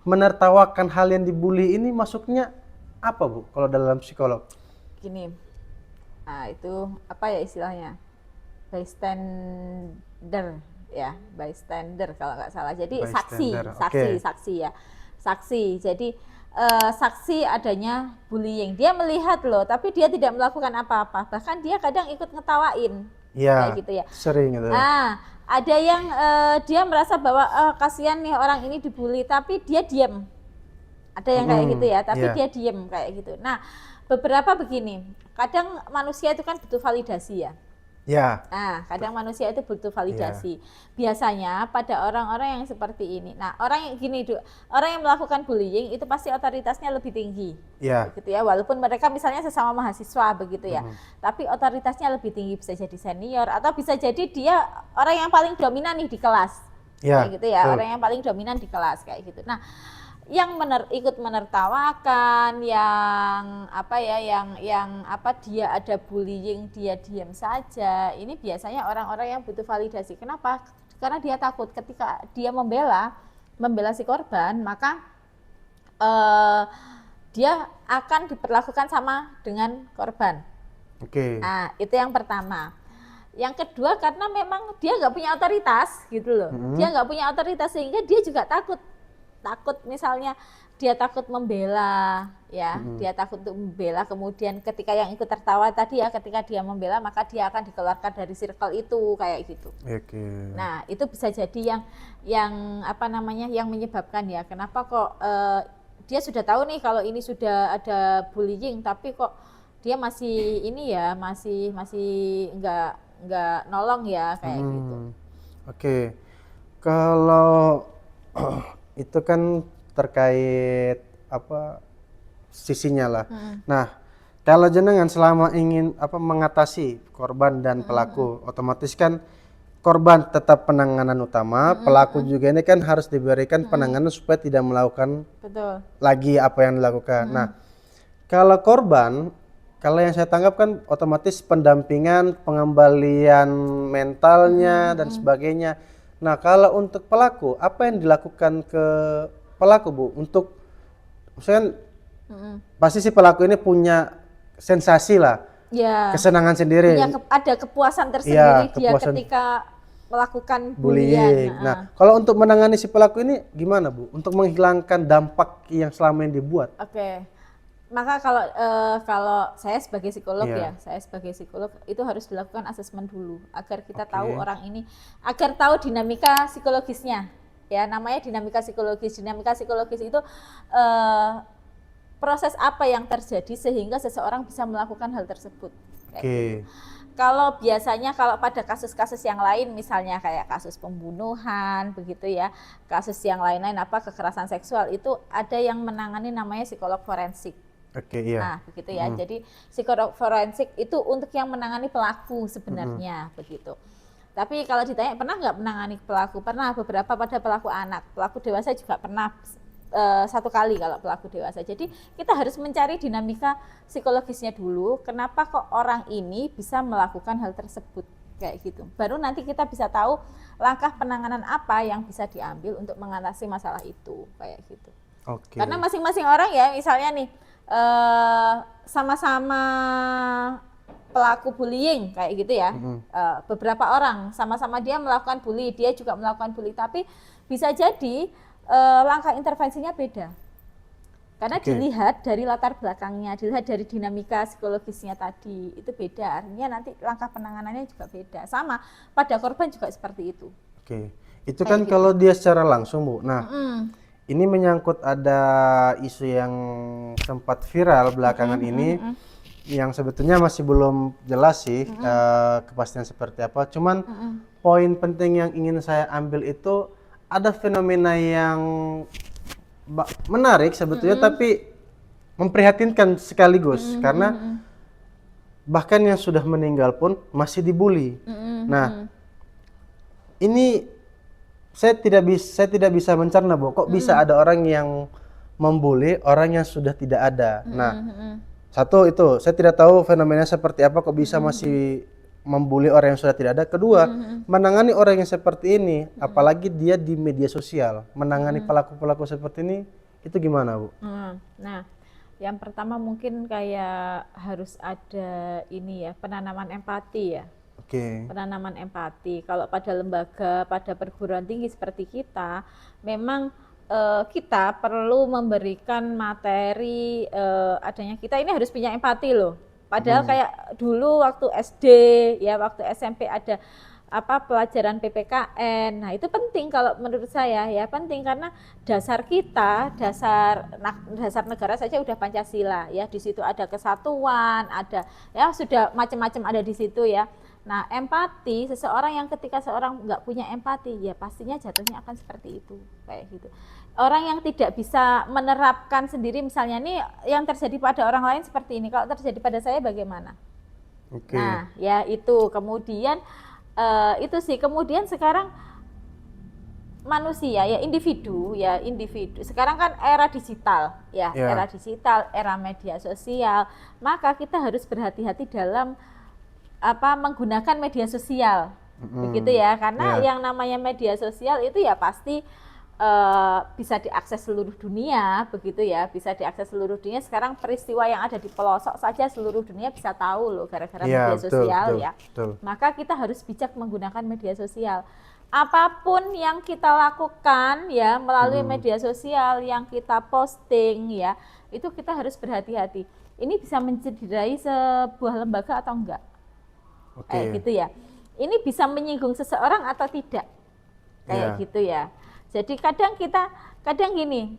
menertawakan hal yang dibully ini masuknya apa Bu kalau dalam psikolog? Gini, itu apa ya istilahnya, bystander ya, bystander kalau nggak salah. Jadi saksi ya, saksi. Jadi saksi adanya bullying, dia melihat loh, tapi dia tidak melakukan apa-apa, bahkan dia kadang ikut ngetawain. Ya, kayak gitu ya. Sering gitu. Ada yang dia merasa bahwa kasihan nih orang ini dibully, tapi dia diam. Ada yang kayak gitu ya, tapi dia diam kayak gitu. Nah, beberapa begini, kadang manusia itu kan butuh validasi ya. Nah, kadang manusia itu butuh validasi. Biasanya pada orang-orang yang seperti ini. Nah, orang yang gini, orang yang melakukan bullying itu pasti otoritasnya lebih tinggi. Gitu ya, walaupun mereka misalnya sesama mahasiswa begitu ya. Tapi otoritasnya lebih tinggi, bisa jadi senior atau bisa jadi dia orang yang paling dominan nih di kelas. Kayak gitu ya, orang yang paling dominan di kelas kayak gitu. Nah, yang ikut menertawakan, yang dia ada bullying, dia diam saja. Ini biasanya orang-orang yang butuh validasi. Kenapa? Karena dia takut ketika dia membela si korban, maka dia akan diperlakukan sama dengan korban. Nah, itu yang pertama. Yang kedua, karena memang dia nggak punya otoritas gitu loh. Dia nggak punya otoritas sehingga dia juga takut misalnya dia takut membela ya, dia takut untuk membela, kemudian ketika yang ikut tertawa tadi ya, ketika dia membela maka dia akan dikeluarkan dari circle itu kayak gitu. Nah, itu bisa jadi yang menyebabkan ya, kenapa kok dia sudah tahu nih kalau ini sudah ada bullying, tapi kok dia masih ini ya, masih nggak nolong ya kayak gitu. Kalau itu kan terkait sisinya lah. Nah, kalau jenengan selama ingin mengatasi korban dan pelaku, otomatis kan korban tetap penanganan utama, pelaku juga ini kan harus diberikan penanganan supaya tidak melakukan lagi apa yang dilakukan. Nah, Kalau korban, kalau yang saya tangkap kan otomatis pendampingan, pengembalian mentalnya dan sebagainya. Nah, kalau untuk pelaku, apa yang dilakukan ke pelaku, Bu? Untuk misalkan pasti si pelaku ini punya sensasi lah, Ya, kesenangan sendiri. ada kepuasan Iya, tersendiri dia kepuasan ketika melakukan bulian. bullying. Nah, kalau untuk menangani si pelaku ini gimana, Bu? Untuk menghilangkan dampak yang selama ini dibuat. Oke. Maka kalau saya sebagai psikolog Iya. saya sebagai psikolog itu harus dilakukan asesmen dulu agar kita Oke. tahu orang ini, agar tahu dinamika psikologisnya. Ya, namanya dinamika psikologis. Dinamika psikologis itu proses apa yang terjadi sehingga seseorang bisa melakukan hal tersebut. Oke. Kalau biasanya kalau pada kasus-kasus yang lain misalnya kayak kasus pembunuhan begitu ya, kasus yang lain-lain kekerasan seksual itu ada yang menangani namanya psikolog forensik. Oke, iya. Nah, begitu ya. Jadi psikolog forensik itu untuk yang menangani pelaku sebenarnya begitu. Tapi kalau ditanya pernah nggak menangani pelaku? Pernah, beberapa pada pelaku anak. Pelaku dewasa juga pernah 1 kali kalau pelaku dewasa. Jadi kita harus mencari dinamika psikologisnya dulu. Kenapa kok orang ini bisa melakukan hal tersebut kayak gitu. Baru nanti kita bisa tahu langkah penanganan apa yang bisa diambil untuk mengatasi masalah itu kayak gitu. Oke. Karena masing-masing orang ya, misalnya nih sama-sama pelaku bullying kayak gitu ya. Beberapa orang sama-sama dia melakukan bully, dia juga melakukan bully, tapi bisa jadi langkah intervensinya beda. Karena dilihat dari latar belakangnya, dilihat dari dinamika psikologisnya tadi, itu beda. Artinya nanti langkah penanganannya juga beda. Sama pada korban juga seperti itu. Oke. Itu kan kalau dia secara langsung, Bu. Nah, ini menyangkut ada isu yang sempat viral belakangan ini yang sebetulnya masih belum jelas sih kepastian seperti apa. Cuman poin penting yang ingin saya ambil itu ada fenomena yang menarik sebetulnya tapi memprihatinkan sekaligus karena bahkan yang sudah meninggal pun masih dibully. Nah, ini saya tidak bisa mencerna, Bu, kok bisa ada orang yang membuli orang yang sudah tidak ada. Nah, satu itu saya tidak tahu fenomena seperti apa kok bisa masih membuli orang yang sudah tidak ada. Kedua, menangani orang yang seperti ini, apalagi dia di media sosial, menangani pelaku-pelaku seperti ini, itu gimana, Bu? Nah, yang pertama mungkin kayak harus ada ini ya, penanaman empati ya. Penanaman empati. Kalau pada lembaga, pada perguruan tinggi seperti kita, memang kita perlu memberikan materi adanya kita ini harus punya empati loh. Padahal kayak dulu waktu SD ya, waktu SMP ada pelajaran PPKN. Nah, itu penting kalau menurut saya ya, penting karena dasar kita, dasar negara saja udah Pancasila ya. Di situ ada kesatuan, ada ya sudah macam-macam ada di situ ya. Nah, empati, seseorang yang ketika seorang nggak punya empati, ya pastinya jatuhnya akan seperti itu, kayak gitu. Orang yang tidak bisa menerapkan sendiri, misalnya nih yang terjadi pada orang lain seperti ini, kalau terjadi pada saya bagaimana? Nah, ya itu. Kemudian itu sih. Kemudian sekarang manusia ya individu. Sekarang kan era digital ya, era digital, era media sosial. Maka kita harus berhati-hati dalam menggunakan media sosial, begitu ya, karena yang namanya media sosial itu ya pasti bisa diakses seluruh dunia, begitu ya, bisa diakses seluruh dunia. Sekarang peristiwa yang ada di pelosok saja seluruh dunia bisa tahu loh gara-gara media sosial ya. Maka kita harus bijak menggunakan media sosial. Apapun yang kita lakukan ya melalui media sosial, yang kita posting ya, itu kita harus berhati-hati. Ini bisa mencederai sebuah lembaga atau enggak? Kayak gitu ya. Ini bisa menyinggung seseorang atau tidak? Kayak gitu ya. Jadi kadang gini,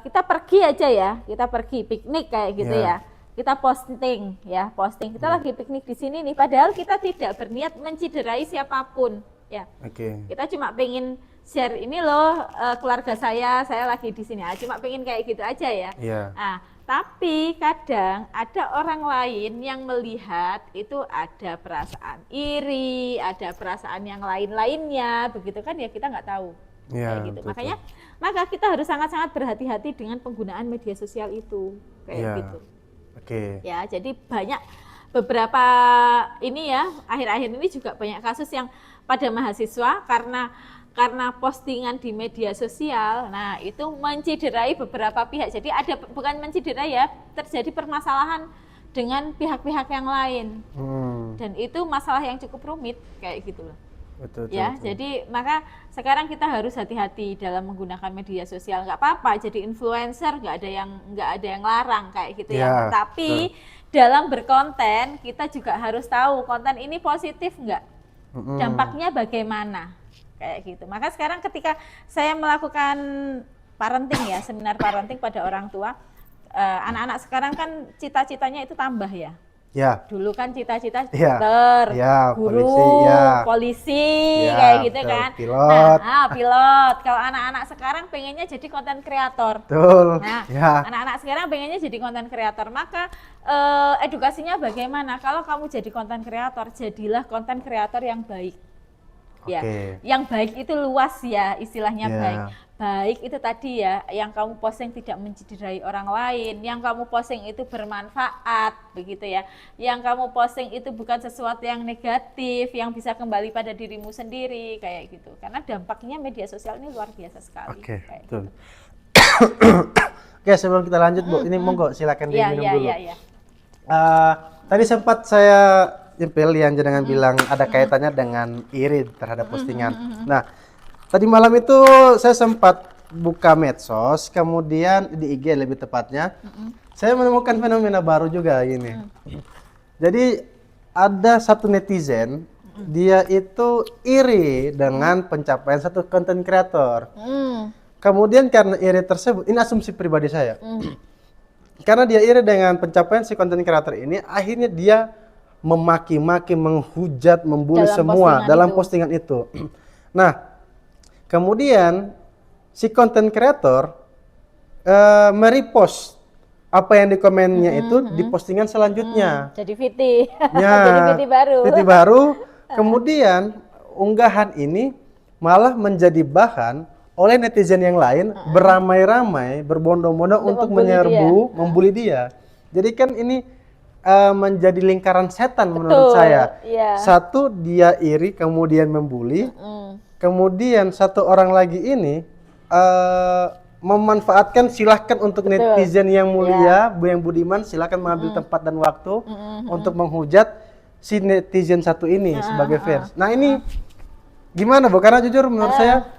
kita pergi aja ya, kita pergi piknik kayak gitu ya. Kita posting, kita lagi piknik di sini nih, padahal kita tidak berniat menciderai siapapun ya. Kita cuma pengen share ini loh, keluarga saya lagi di sini. Cuma pengen kayak gitu aja ya. Nah, tapi kadang ada orang lain yang melihat itu ada perasaan iri, ada perasaan yang lain-lainnya, begitu kan ya, kita nggak tahu. Kayak gitu. Maka kita harus sangat-sangat berhati-hati dengan penggunaan media sosial itu, kayak gitu. Oke. Ya, jadi banyak beberapa ini ya, akhir-akhir ini juga banyak kasus yang pada mahasiswa karena postingan di media sosial, nah itu menciderai beberapa pihak. Jadi ada, bukan menciderai ya, terjadi permasalahan dengan pihak-pihak yang lain. Dan itu masalah yang cukup rumit kayak gitu loh. Betul, Ya, betul. jadi maka sekarang kita harus hati-hati dalam menggunakan media sosial. Nggak apa-apa jadi influencer, nggak ada yang larang kayak gitu Ya, ya. Tapi dalam berkonten kita juga harus tahu konten ini positif nggak, dampaknya bagaimana kayak gitu. Maka sekarang ketika saya melakukan parenting ya, seminar parenting pada orang tua, anak-anak sekarang kan cita-citanya itu tambah ya. Ya. Dulu kan cita-cita Ya. dokter, Ya, guru, polisi, ya. kayak gitu Betul. kan. Pilot. Nah, pilot. Kalau anak-anak sekarang pengennya jadi konten kreator. Betul. Nah, Ya. anak-anak sekarang pengennya jadi konten kreator. Maka edukasinya bagaimana? Kalau kamu jadi konten kreator, jadilah konten kreator yang baik. Ya, yang baik itu luas ya, istilahnya baik. Baik itu tadi ya, yang kamu posting tidak menciderai orang lain, yang kamu posting itu bermanfaat, begitu ya. Yang kamu posting itu bukan sesuatu yang negatif, yang bisa kembali pada dirimu sendiri, kayak gitu. Karena dampaknya media sosial ini luar biasa sekali. Oke, kayak betul. Gitu. Oke, sebelum kita lanjut Bu, ini monggo silakan diminum dulu. Iya. Tadi sempat saya jempil yang jenengan bilang ada kaitannya dengan iri terhadap postingan. Nah, tadi malam itu saya sempat buka medsos, kemudian di IG lebih tepatnya, saya menemukan fenomena baru juga gini. Jadi ada satu netizen, dia itu iri dengan pencapaian satu konten kreator. Kemudian karena iri tersebut, ini asumsi pribadi saya. Karena dia iri dengan pencapaian si konten kreator ini, akhirnya dia memaki-maki, menghujat, membuli semua dalam postingan itu. Nah, kemudian si konten kreator merepost apa yang di komennya itu di postingan selanjutnya. Jadi VT. Ya, jadi VT baru. VT baru. Kemudian unggahan ini malah menjadi bahan oleh netizen yang lain beramai-ramai, berbondong-bondong untuk menyerbu, membuli dia. Jadi kan ini menjadi lingkaran setan menurut saya. Satu, dia iri kemudian membuli. Kemudian satu orang lagi ini memanfaatkan, silahkan untuk netizen yang mulia, yang budiman, silahkan mengambil tempat dan waktu untuk menghujat si netizen satu ini sebagai fans. Nah ini gimana Bu? Karena jujur menurut saya,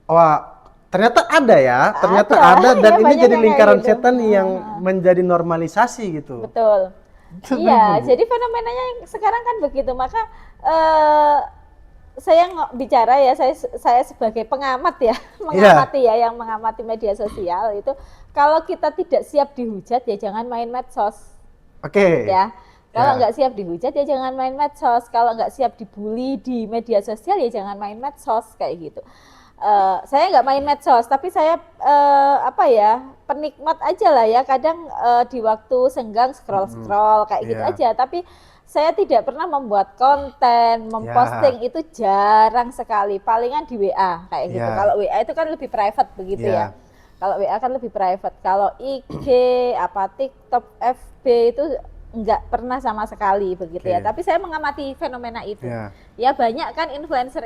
wah ternyata ada ya, ada dan ini jadi lingkaran setan yang menjadi normalisasi gitu. Betul. Iya, jadi fenomenanya sekarang kan begitu. Maka saya bicara ya, saya sebagai pengamat ya, mengamati ya, yang mengamati media sosial itu, kalau kita tidak siap dihujat ya jangan main medsos. Ya. Kalau nggak siap dihujat ya jangan main medsos. Kalau nggak siap dibully di media sosial ya jangan main medsos kayak gitu. Saya nggak main medsos, tapi saya penikmat aja lah ya. Kadang di waktu senggang scroll kayak gitu aja. Tapi saya tidak pernah membuat konten, memposting itu jarang sekali. Palingan di WA kayak gitu. Kalau WA itu kan lebih private begitu ya. Kalau WA kan lebih private. Kalau IG, TikTok, FB itu enggak pernah sama sekali begitu ya. Tapi saya mengamati fenomena itu. Ya banyak kan influencer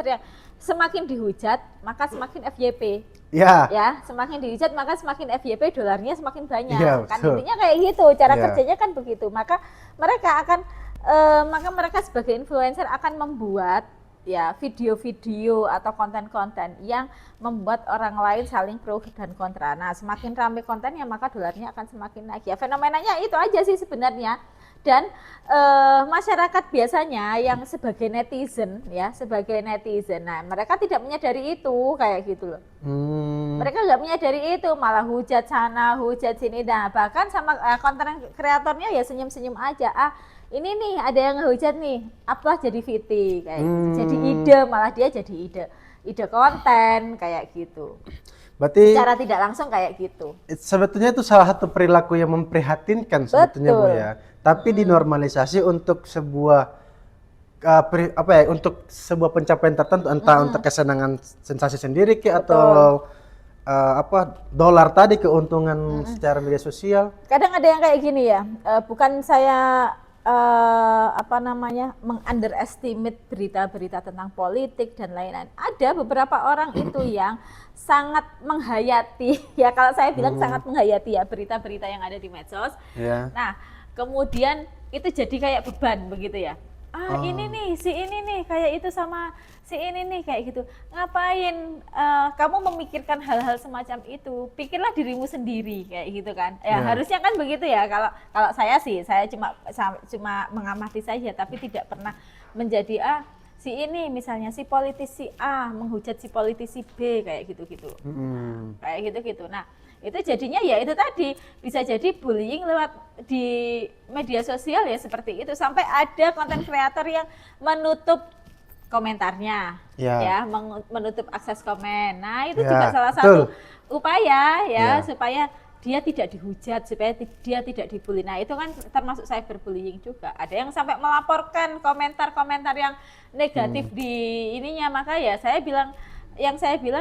yang semakin dihujat maka semakin FYP. Ya, semakin dihujat maka semakin FYP, dolarnya semakin banyak. Kan intinya kayak gitu, cara kerjanya kan begitu. Maka mereka sebagai influencer akan membuat ya video-video atau konten-konten yang membuat orang lain saling pro dan kontra. Nah, semakin ramai kontennya maka dolarnya akan semakin naik. Ya, fenomenanya itu aja sih sebenarnya. Dan masyarakat biasanya yang sebagai netizen, nah mereka tidak menyadari itu kayak gitu loh. Mereka nggak menyadari itu, malah hujat sana, hujat sini. Nah, bahkan sama konten kreatornya ya senyum-senyum aja. Ini nih ada yang ngehujat nih, apalah jadi VT kayak gitu. Jadi ide, malah dia jadi ide konten kayak gitu. Berarti secara tidak langsung kayak gitu. Sebetulnya itu salah satu perilaku yang memprihatinkan sebetulnya Bu ya. Tapi dinormalisasi untuk sebuah untuk sebuah pencapaian tertentu, entah untuk kesenangan sensasi sendiri atau dolar tadi, keuntungan secara media sosial. Kadang ada yang kayak gini ya, bukan saya meng-underestimate berita-berita tentang politik dan lain-lain. Ada beberapa orang itu yang sangat menghayati, ya kalau saya bilang sangat menghayati ya berita-berita yang ada di medsos. Nah, kemudian itu jadi kayak beban begitu ya. Ini nih, si ini nih kayak itu sama si ini nih kayak gitu. Ngapain kamu memikirkan hal-hal semacam itu? Pikirlah dirimu sendiri kayak gitu kan. Ya harusnya kan begitu ya. Kalau saya sih, saya cuma mengamati saja, tapi tidak pernah menjadi si ini misalnya si politisi A menghujat si politisi B kayak gitu-gitu. Kayak gitu-gitu. Nah, itu jadinya ya itu tadi bisa jadi bullying lewat di media sosial ya seperti itu, sampai ada konten kreator yang menutup komentarnya ya menutup akses komen. Nah, itu juga salah satu upaya ya supaya dia tidak dihujat, supaya dia tidak dibully. Nah, itu kan termasuk cyberbullying juga. Ada yang sampai melaporkan komentar-komentar yang negatif di ininya. Maka ya saya bilang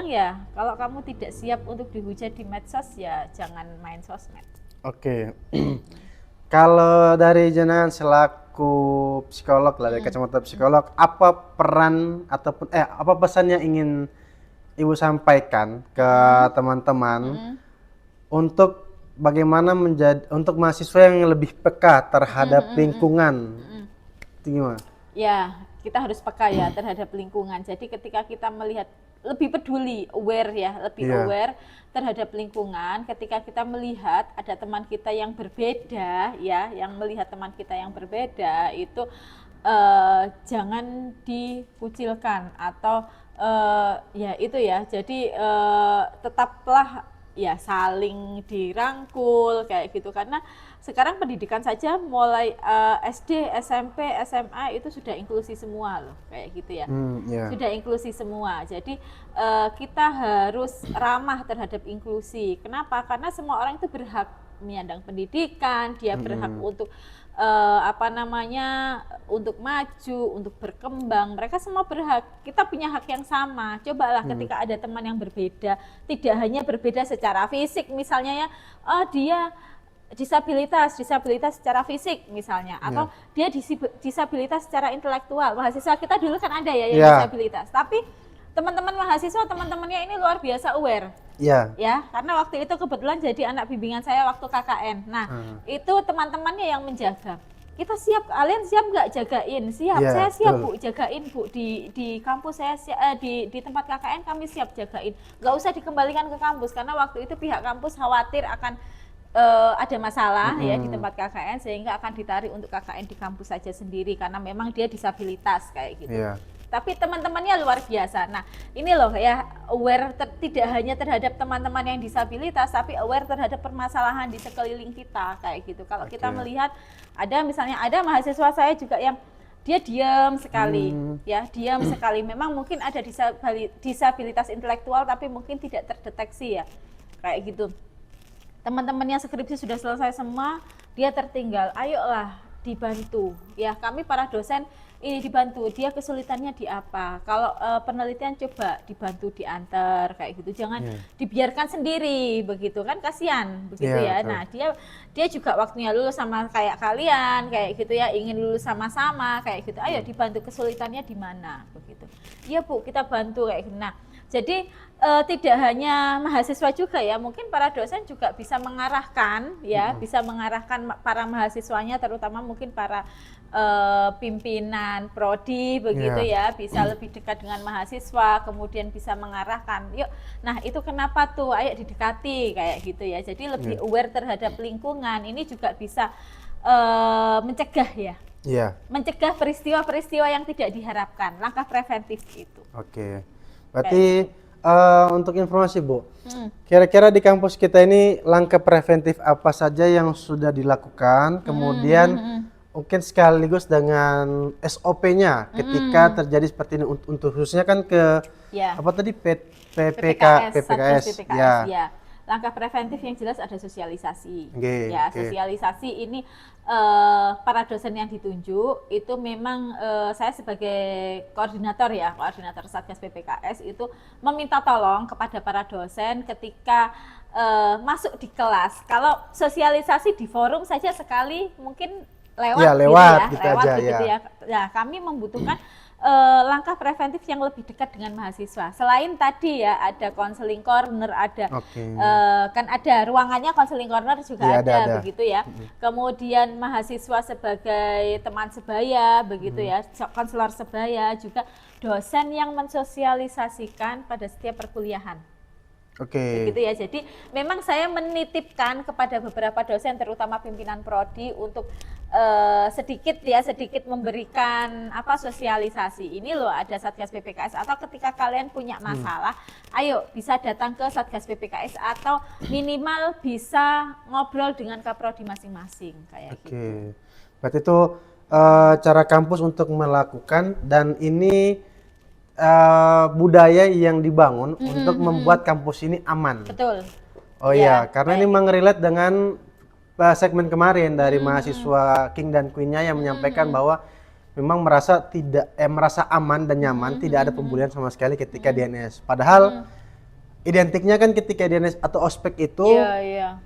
ya, kalau kamu tidak siap untuk dihujat di medsos ya jangan main sosmed. Oke. Kalau dari jenengan selaku psikolog lah, dari kacamata psikolog, apa peran ataupun apa pesan yang ingin Ibu sampaikan ke teman-teman untuk bagaimana untuk mahasiswa yang lebih peka terhadap lingkungan? Itu gimana? Ya, kita harus peka ya terhadap lingkungan. Jadi ketika kita melihat lebih peduli, aware terhadap lingkungan. Ketika kita melihat ada teman kita yang berbeda, ya, yang melihat teman kita yang berbeda itu jangan dikucilkan atau ya itu ya. Jadi tetaplah ya saling dirangkul kayak gitu, karena sekarang pendidikan saja mulai SD, SMP, SMA itu sudah inklusi semua loh kayak gitu ya. Sudah inklusi semua. Jadi kita harus ramah terhadap inklusi. Kenapa? Karena semua orang itu berhak menyandang pendidikan, dia berhak untuk untuk maju, untuk berkembang. Mereka semua berhak. Kita punya hak yang sama. Cobalah ketika ada teman yang berbeda, tidak hanya berbeda secara fisik misalnya ya, dia disabilitas secara fisik misalnya, atau dia disabilitas secara intelektual. Mahasiswa kita dulu kan ada ya yang disabilitas, tapi teman-teman mahasiswa, teman-temannya ini luar biasa aware. Ya, karena waktu itu kebetulan jadi anak bimbingan saya waktu KKN. Nah, itu teman-temannya yang menjaga. Kita siap, kalian siap nggak jagain? Siap, saya siap Bu, jagain Bu di kampus saya, di tempat KKN kami siap jagain. Nggak usah dikembalikan ke kampus, karena waktu itu pihak kampus khawatir akan ada masalah ya di tempat KKN, sehingga akan ditarik untuk KKN di kampus saja sendiri, karena memang dia disabilitas kayak gitu. Tapi teman-temannya luar biasa. Nah, ini loh ya, aware tidak hanya terhadap teman-teman yang disabilitas, tapi aware terhadap permasalahan di sekeliling kita kayak gitu. Kalau kita melihat misalnya ada mahasiswa saya juga yang dia diam sekali, ya diam sekali. Memang mungkin ada disabilitas intelektual, tapi mungkin tidak terdeteksi ya, kayak gitu. Teman-temannya skripsi sudah selesai semua, dia tertinggal. Ayolah dibantu. Ya, kami para dosen ini dibantu. Dia kesulitannya di apa? Kalau penelitian coba dibantu diantar kayak gitu. Jangan dibiarkan sendiri begitu kan, kasihan begitu ya. Nah, dia juga waktunya lulus sama kayak kalian kayak gitu ya, ingin lulus sama-sama kayak gitu. Ayo dibantu, kesulitannya di mana begitu. Iya Bu, kita bantu kayak gitu. Nah, jadi tidak hanya mahasiswa juga ya, mungkin para dosen juga bisa mengarahkan ya, bisa mengarahkan para mahasiswanya, terutama mungkin para pimpinan prodi begitu ya, bisa lebih dekat dengan mahasiswa, kemudian bisa mengarahkan, yuk, nah itu kenapa tuh, ayo didekati kayak gitu ya. Jadi lebih aware terhadap lingkungan, ini juga bisa mencegah ya, mencegah peristiwa-peristiwa yang tidak diharapkan, langkah preventif itu. Oke, berarti untuk informasi Bu, kira-kira di kampus kita ini langkah preventif apa saja yang sudah dilakukan, kemudian mungkin sekaligus dengan SOP-nya ketika terjadi seperti ini, untuk khususnya kan ke apa tadi PPKS ya. langkah preventif yang jelas ada sosialisasi. Okay, ya, okay. Sosialisasi ini para dosen yang ditunjuk itu memang saya sebagai koordinator Satgas PPKS itu meminta tolong kepada para dosen ketika masuk di kelas. Kalau sosialisasi di forum saja sekali mungkin lewat gitu aja, begitu ya. Nah, kami membutuhkan langkah preventif yang lebih dekat dengan mahasiswa. Selain tadi ya ada counseling corner, ada kan ada ruangannya counseling corner juga ada begitu ya. Kemudian mahasiswa sebagai teman sebaya begitu ya, konselor sebaya, juga dosen yang mensosialisasikan pada setiap perkuliahan. Begitu ya. Jadi memang saya menitipkan kepada beberapa dosen terutama pimpinan prodi untuk sedikit memberikan sosialisasi. Ini loh ada Satgas PPKS, atau ketika kalian punya masalah, ayo bisa datang ke Satgas PPKS atau minimal bisa ngobrol dengan kaprodi masing-masing kayak gitu. Berarti itu cara kampus untuk melakukan, dan ini budaya yang dibangun untuk membuat kampus ini aman. Betul. Oh iya, karena ini mengrelate dengan segmen kemarin dari mahasiswa King dan Queen-nya yang menyampaikan bahwa memang merasa aman dan nyaman, tidak ada pembulian sama sekali ketika di NS. Padahal identiknya kan ketika di NS atau ospek itu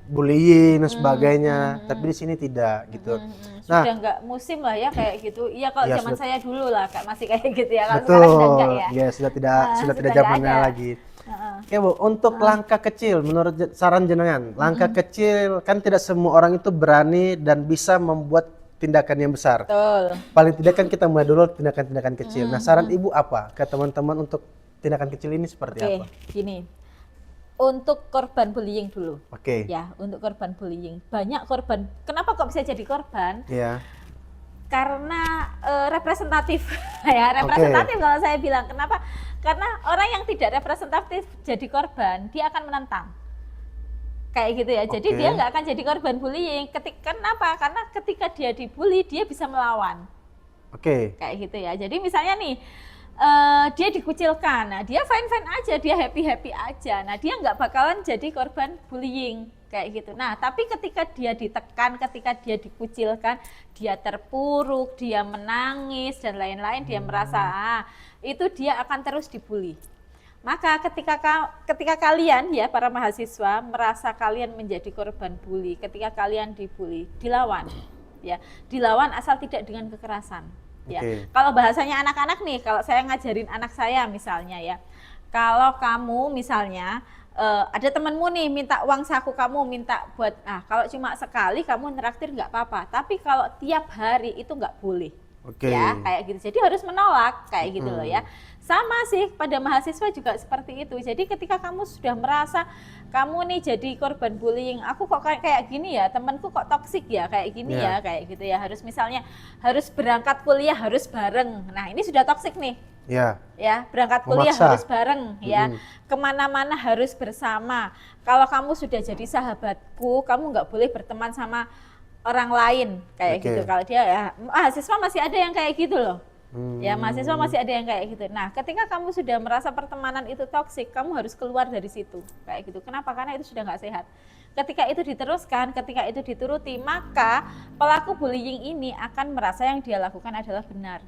bullying dan sebagainya, tapi di sini tidak gitu. Sudah nggak musim lah ya kayak gitu. Iya, kalau zaman saya dulu lah masih kayak gitu ya. Kalau betul, sekarang sudah enggak ya. Ya sudah tidak zamannya lagi. Oke Bu, untuk langkah kecil menurut saran jenengan, langkah kecil kan tidak semua orang itu berani dan bisa membuat tindakan yang besar. Betul. Paling tidak kan kita mulai dulu tindakan-tindakan kecil. Nah, saran Ibu apa ke teman-teman untuk tindakan kecil ini seperti apa? Gini. Untuk korban bullying dulu. Ya, untuk korban bullying. Banyak korban. Kenapa kok bisa jadi korban? Iya. Karena representatif. Ya, representatif kalau saya bilang. Kenapa? Karena orang yang tidak representatif jadi korban, dia akan menentang. Kayak gitu ya. Jadi dia nggak akan jadi korban bullying. Kenapa? Karena ketika dia dibully, dia bisa melawan. Kayak gitu ya. Jadi misalnya nih, dia dikucilkan, nah dia fine aja, dia happy aja, nah dia nggak bakalan jadi korban bullying kayak gitu. Nah tapi ketika dia ditekan, ketika dia dikucilkan, dia terpuruk, dia menangis dan lain-lain, dia merasa itu dia akan terus dibully. Maka ketika kalian ya para mahasiswa merasa kalian menjadi korban bully, ketika kalian dibully, dilawan ya, dilawan asal tidak dengan kekerasan. Ya, kalau bahasanya anak-anak nih, kalau saya ngajarin anak saya misalnya ya, kalau kamu misalnya ada temenmu nih minta uang saku, kamu minta buat, kalau cuma sekali kamu neraktir nggak apa-apa, tapi kalau tiap hari itu nggak boleh. Ya kayak gitu, jadi harus menolak kayak gitu loh ya. Sama sih pada mahasiswa juga seperti itu. Jadi ketika kamu sudah merasa kamu nih jadi korban bullying, aku kok kayak gini ya, temanku kok toksik ya kayak gini ya, kayak gitu ya. Harus misalnya harus berangkat kuliah harus bareng. Nah ini sudah toksik nih. Ya berangkat kuliah harus bareng ya, kemana-mana harus bersama. Kalau kamu sudah jadi sahabatku, kamu nggak boleh berteman sama orang lain kayak gitu. Kalau dia ya mahasiswa masih ada yang kayak gitu loh. Ya mahasiswa masih ada yang kayak gitu. Nah ketika kamu sudah merasa pertemanan itu toksik, kamu harus keluar dari situ kayak gitu. Kenapa? Karena itu sudah nggak sehat. Ketika itu diteruskan, ketika itu dituruti, maka pelaku bullying ini akan merasa yang dia lakukan adalah benar.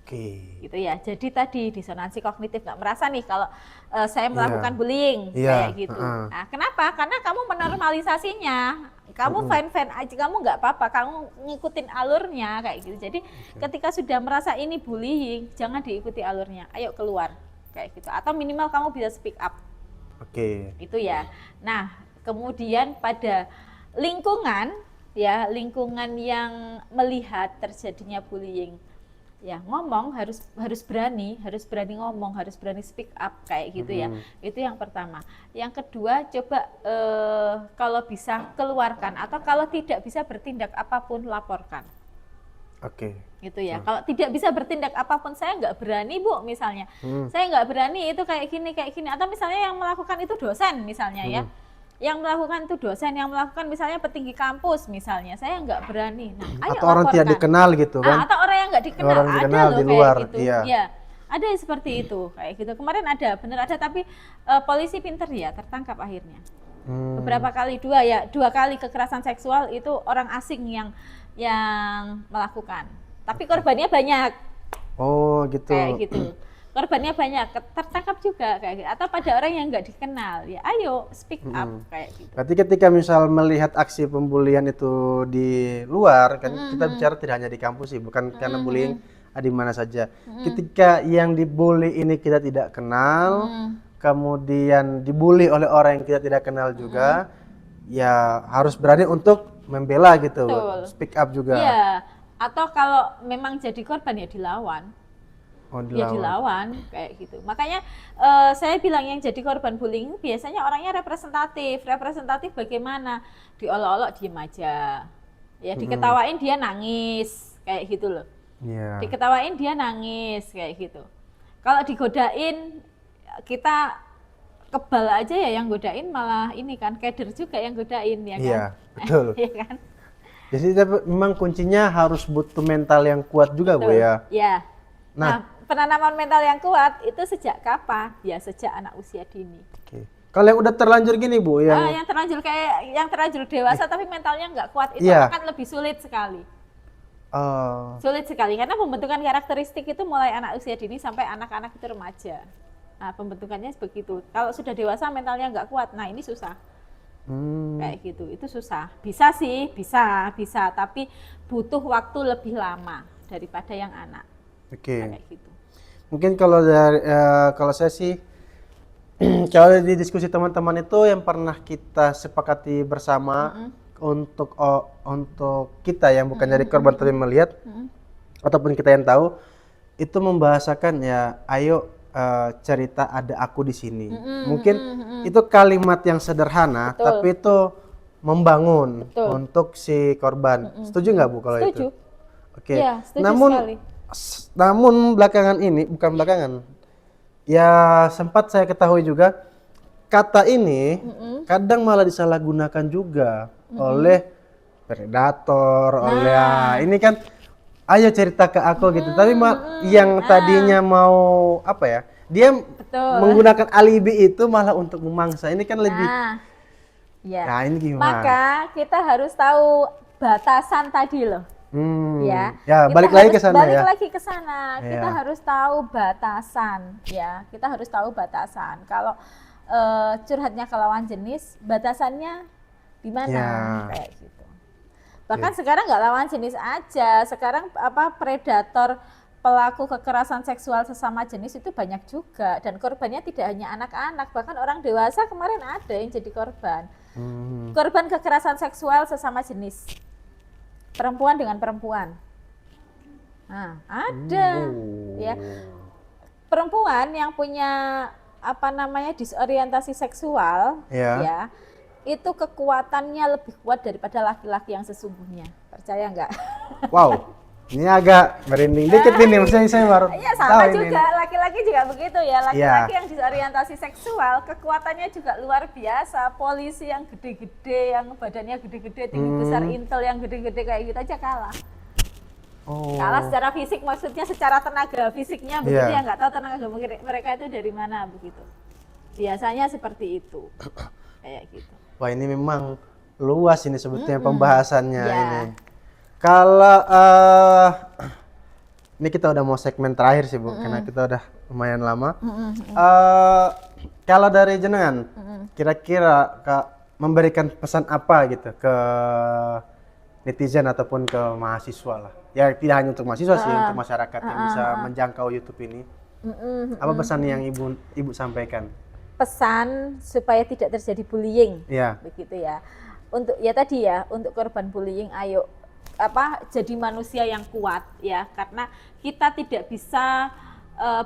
Gitu ya. Jadi tadi disonansi kognitif, nggak merasa nih kalau saya melakukan bullying kayak gitu. Nah kenapa? Karena kamu menormalisasinya. Kamu fine aja, kamu nggak apa-apa, kamu ngikutin alurnya kayak gitu. Jadi ketika sudah merasa ini bullying, jangan diikuti alurnya, ayo keluar kayak gitu. Atau minimal kamu bisa speak up. Itu ya. Nah kemudian pada lingkungan ya, lingkungan yang melihat terjadinya bullying, ya ngomong harus berani ngomong, harus berani speak up kayak gitu ya. Itu yang pertama. Yang kedua, coba kalau bisa keluarkan, atau kalau tidak bisa bertindak apapun, laporkan. Gitu ya. Kalau tidak bisa bertindak apapun, saya nggak berani Bu misalnya, saya nggak berani itu kayak gini, atau misalnya yang melakukan itu dosen misalnya ya, yang melakukan itu dosen, yang melakukan misalnya petinggi kampus misalnya, saya nggak berani. Nah, ayo atau orang tidak dikenal gitu kan? Atau orang yang nggak dikenal, orang ada dikenal loh di luar, kayak gitu. Ya. Ada yang seperti itu kayak gitu. Kemarin ada, bener ada, tapi polisi pinter ya, tertangkap akhirnya. Beberapa kali, dua kali kekerasan seksual itu orang asing yang melakukan. Tapi korbannya banyak. Oh gitu. Kayak gitu. Korbannya banyak, tertangkap juga kayak gitu. Atau pada orang yang nggak dikenal, ya ayo speak up kayak gitu. Berarti ketika misal melihat aksi pembulian itu di luar, kan kita bicara tidak hanya di kampus sih, bukan karena bullying di mana saja. Ketika yang dibully ini kita tidak kenal, kemudian dibully oleh orang yang kita tidak kenal juga, ya harus berani untuk membela gitu, Betul. speak up juga. Iya. Atau kalau memang jadi korban ya dilawan. Oh, Ya dilawan kayak gitu. Makanya saya bilang yang jadi korban bullying biasanya orangnya representatif bagaimana, diolok-olok diem aja, ya diketawain dia nangis kayak gitu loh. Yeah. Diketawain dia nangis kayak gitu. Kalau digodain kita kebal aja ya, yang godain malah ini kan keder juga yang godain ya kan. Iya, betul. Iya kan. Jadi memang kuncinya harus butuh mental yang kuat juga, Bu ya. Ya. Nah, penanaman mental yang kuat itu sejak kapan? Ya sejak anak usia dini. Oke. Kalau yang udah terlanjur gini, Bu, Yang terlanjur dewasa tapi mentalnya nggak kuat itu akan lebih sulit sekali. Sulit sekali karena pembentukan karakteristik itu mulai anak usia dini sampai anak-anak itu remaja. Nah, pembentukannya begitu. Kalau sudah dewasa mentalnya nggak kuat, nah ini susah. Kayak gitu, itu susah. Bisa sih, bisa, tapi butuh waktu lebih lama daripada yang anak. Oke. Kayak gitu. Mungkin kalau dari kalau saya sih kalau di diskusi teman-teman itu yang pernah kita sepakati bersama untuk kita yang bukan jadi korban tapi melihat ataupun kita yang tahu itu membahasakan ya ayo cerita ada aku di sini. Mungkin itu kalimat yang sederhana tapi itu membangun untuk si korban. Setuju nggak Bu kalau itu? Setuju. Oke. Ya, setuju sekali. Namun belakangan ini, bukan belakangan, ya sempat saya ketahui juga kata ini kadang malah disalahgunakan juga oleh predator, oleh ini kan ayo cerita ke aku gitu. Tapi yang tadinya mau apa ya, dia menggunakan alibi itu malah untuk memangsa. Ini kan lebih. Nah ini gimana? Maka kita harus tahu batasan tadi loh. Ya balik lagi ke sana ya. Balik lagi ke sana. Kita harus tahu batasan ya. Kita harus tahu batasan. Kalau curhatnya ke lawan jenis, batasannya di mana kayak gitu. Bahkan sekarang nggak lawan jenis aja. Sekarang predator, pelaku kekerasan seksual sesama jenis itu banyak juga, dan korbannya tidak hanya anak-anak, bahkan orang dewasa kemarin ada yang jadi korban. Korban kekerasan seksual sesama jenis. Perempuan dengan perempuan. Nah, ada ya. Perempuan yang punya disorientasi seksual ya. Itu kekuatannya lebih kuat daripada laki-laki yang sesungguhnya. Percaya nggak? Wow. Ini agak merinding dikit ini, maksudnya saya baru sama juga, laki-laki juga begitu ya. Laki-laki yang disorientasi seksual, kekuatannya juga luar biasa. Polisi yang gede-gede, yang badannya gede-gede, tinggi besar, intel yang gede-gede kayak gitu aja kalah. Kalah secara fisik, maksudnya secara tenaga fisiknya begitu ya, nggak tahu tenaga mereka itu dari mana begitu. Biasanya seperti itu, kayak gitu. Wah ini memang luas ini sebetulnya pembahasannya ini. Kalau ini kita udah mau segmen terakhir sih Bu, karena kita udah lumayan lama. Kalau dari jenengan, kira-kira memberikan pesan apa gitu ke netizen ataupun ke mahasiswa lah? Ya tidak hanya untuk mahasiswa sih, untuk masyarakat yang bisa menjangkau YouTube ini. Apa pesan yang ibu sampaikan? Pesan supaya tidak terjadi bullying, begitu ya. Untuk tadi ya, untuk korban bullying, ayo jadi manusia yang kuat ya, karena kita tidak bisa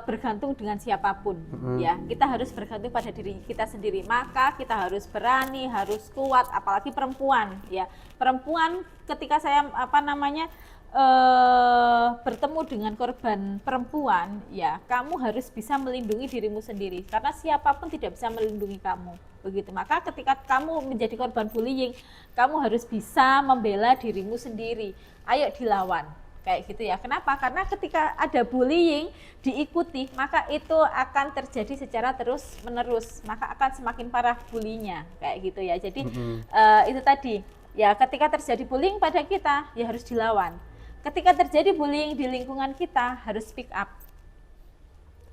bergantung dengan siapapun ya. Kita harus bergantung pada diri kita sendiri. Maka kita harus berani, harus kuat, apalagi perempuan ya. Perempuan ketika saya bertemu dengan korban perempuan ya, kamu harus bisa melindungi dirimu sendiri karena siapapun tidak bisa melindungi kamu. Begitu. Maka ketika kamu menjadi korban bullying, kamu harus bisa membela dirimu sendiri. Ayo dilawan. kayak gitu ya. Kenapa? Karena ketika ada bullying diikuti, maka itu akan terjadi secara terus menerus, maka akan semakin parah bullyingnya kayak gitu ya. Jadi itu tadi ya, ketika terjadi bullying pada kita ya harus dilawan. Ketika terjadi bullying di lingkungan kita harus speak up.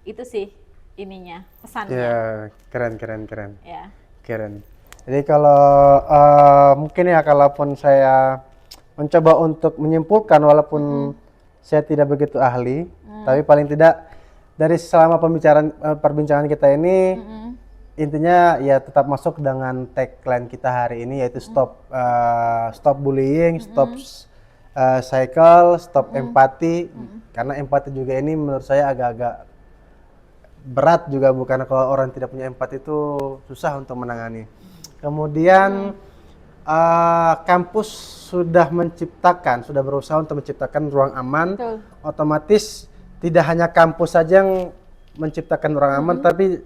Itu sih ininya, pesannya. Ya, keren. Ya. Keren. Jadi kalau mungkin ya, kalaupun saya mencoba untuk menyimpulkan, walaupun saya tidak begitu ahli, tapi paling tidak dari selama perbincangan kita ini, intinya ya tetap masuk dengan tagline kita hari ini, yaitu stop bullying, stop cycle, stop empati. Karena empati juga ini menurut saya agak-agak berat juga, bukan kalau orang tidak punya empati itu susah untuk menangani. Kemudian kampus sudah berusaha untuk menciptakan ruang aman. Betul. Otomatis tidak hanya kampus saja yang menciptakan ruang aman, tapi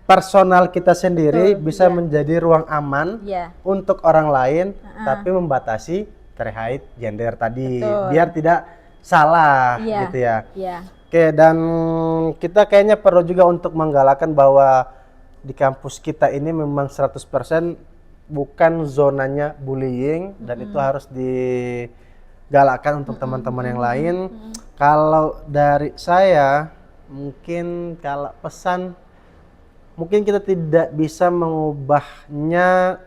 personal kita sendiri bisa menjadi ruang aman untuk orang lain, tapi membatasi terkait gender tadi. Betul. Biar tidak salah gitu ya. Oke, dan kita kayaknya perlu juga untuk menggalakkan bahwa di kampus kita ini memang 100% bukan zonanya bullying, dan itu harus digalakkan untuk teman-teman yang lain. Kalau dari saya, mungkin kalau pesan, mungkin kita tidak bisa mengubahnya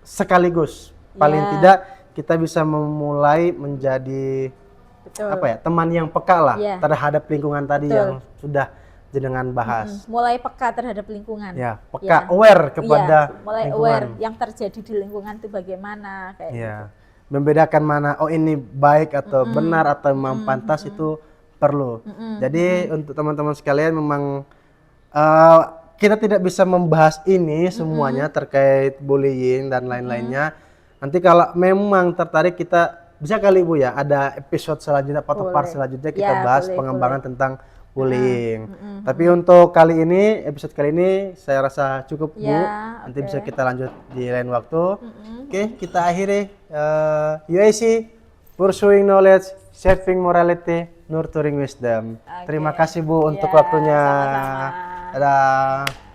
sekaligus. Paling tidak kita bisa memulai menjadi teman yang peka lah terhadap lingkungan tadi yang sudah jenengan bahas. Mulai peka terhadap lingkungan. Ya, peka, aware kepada mulai lingkungan. aware yang terjadi di lingkungan itu bagaimana kayak gitu. Membedakan mana ini baik atau benar atau memang pantas, itu perlu. Jadi untuk teman-teman sekalian, memang kita tidak bisa membahas ini semuanya terkait bullying dan lain-lainnya. Nanti kalau memang tertarik, kita bisa kali Bu ya, ada episode selanjutnya atau part selanjutnya kita bahas pengembangan tentang bullying. Tapi untuk kali ini, episode kali ini saya rasa cukup Bu. Nanti bisa kita lanjut di lain waktu. Oke, kita akhiri UIC, Pursuing Knowledge, Shaping Morality, Nurturing Wisdom. Terima kasih Bu untuk waktunya. Sama-sama. Dadah.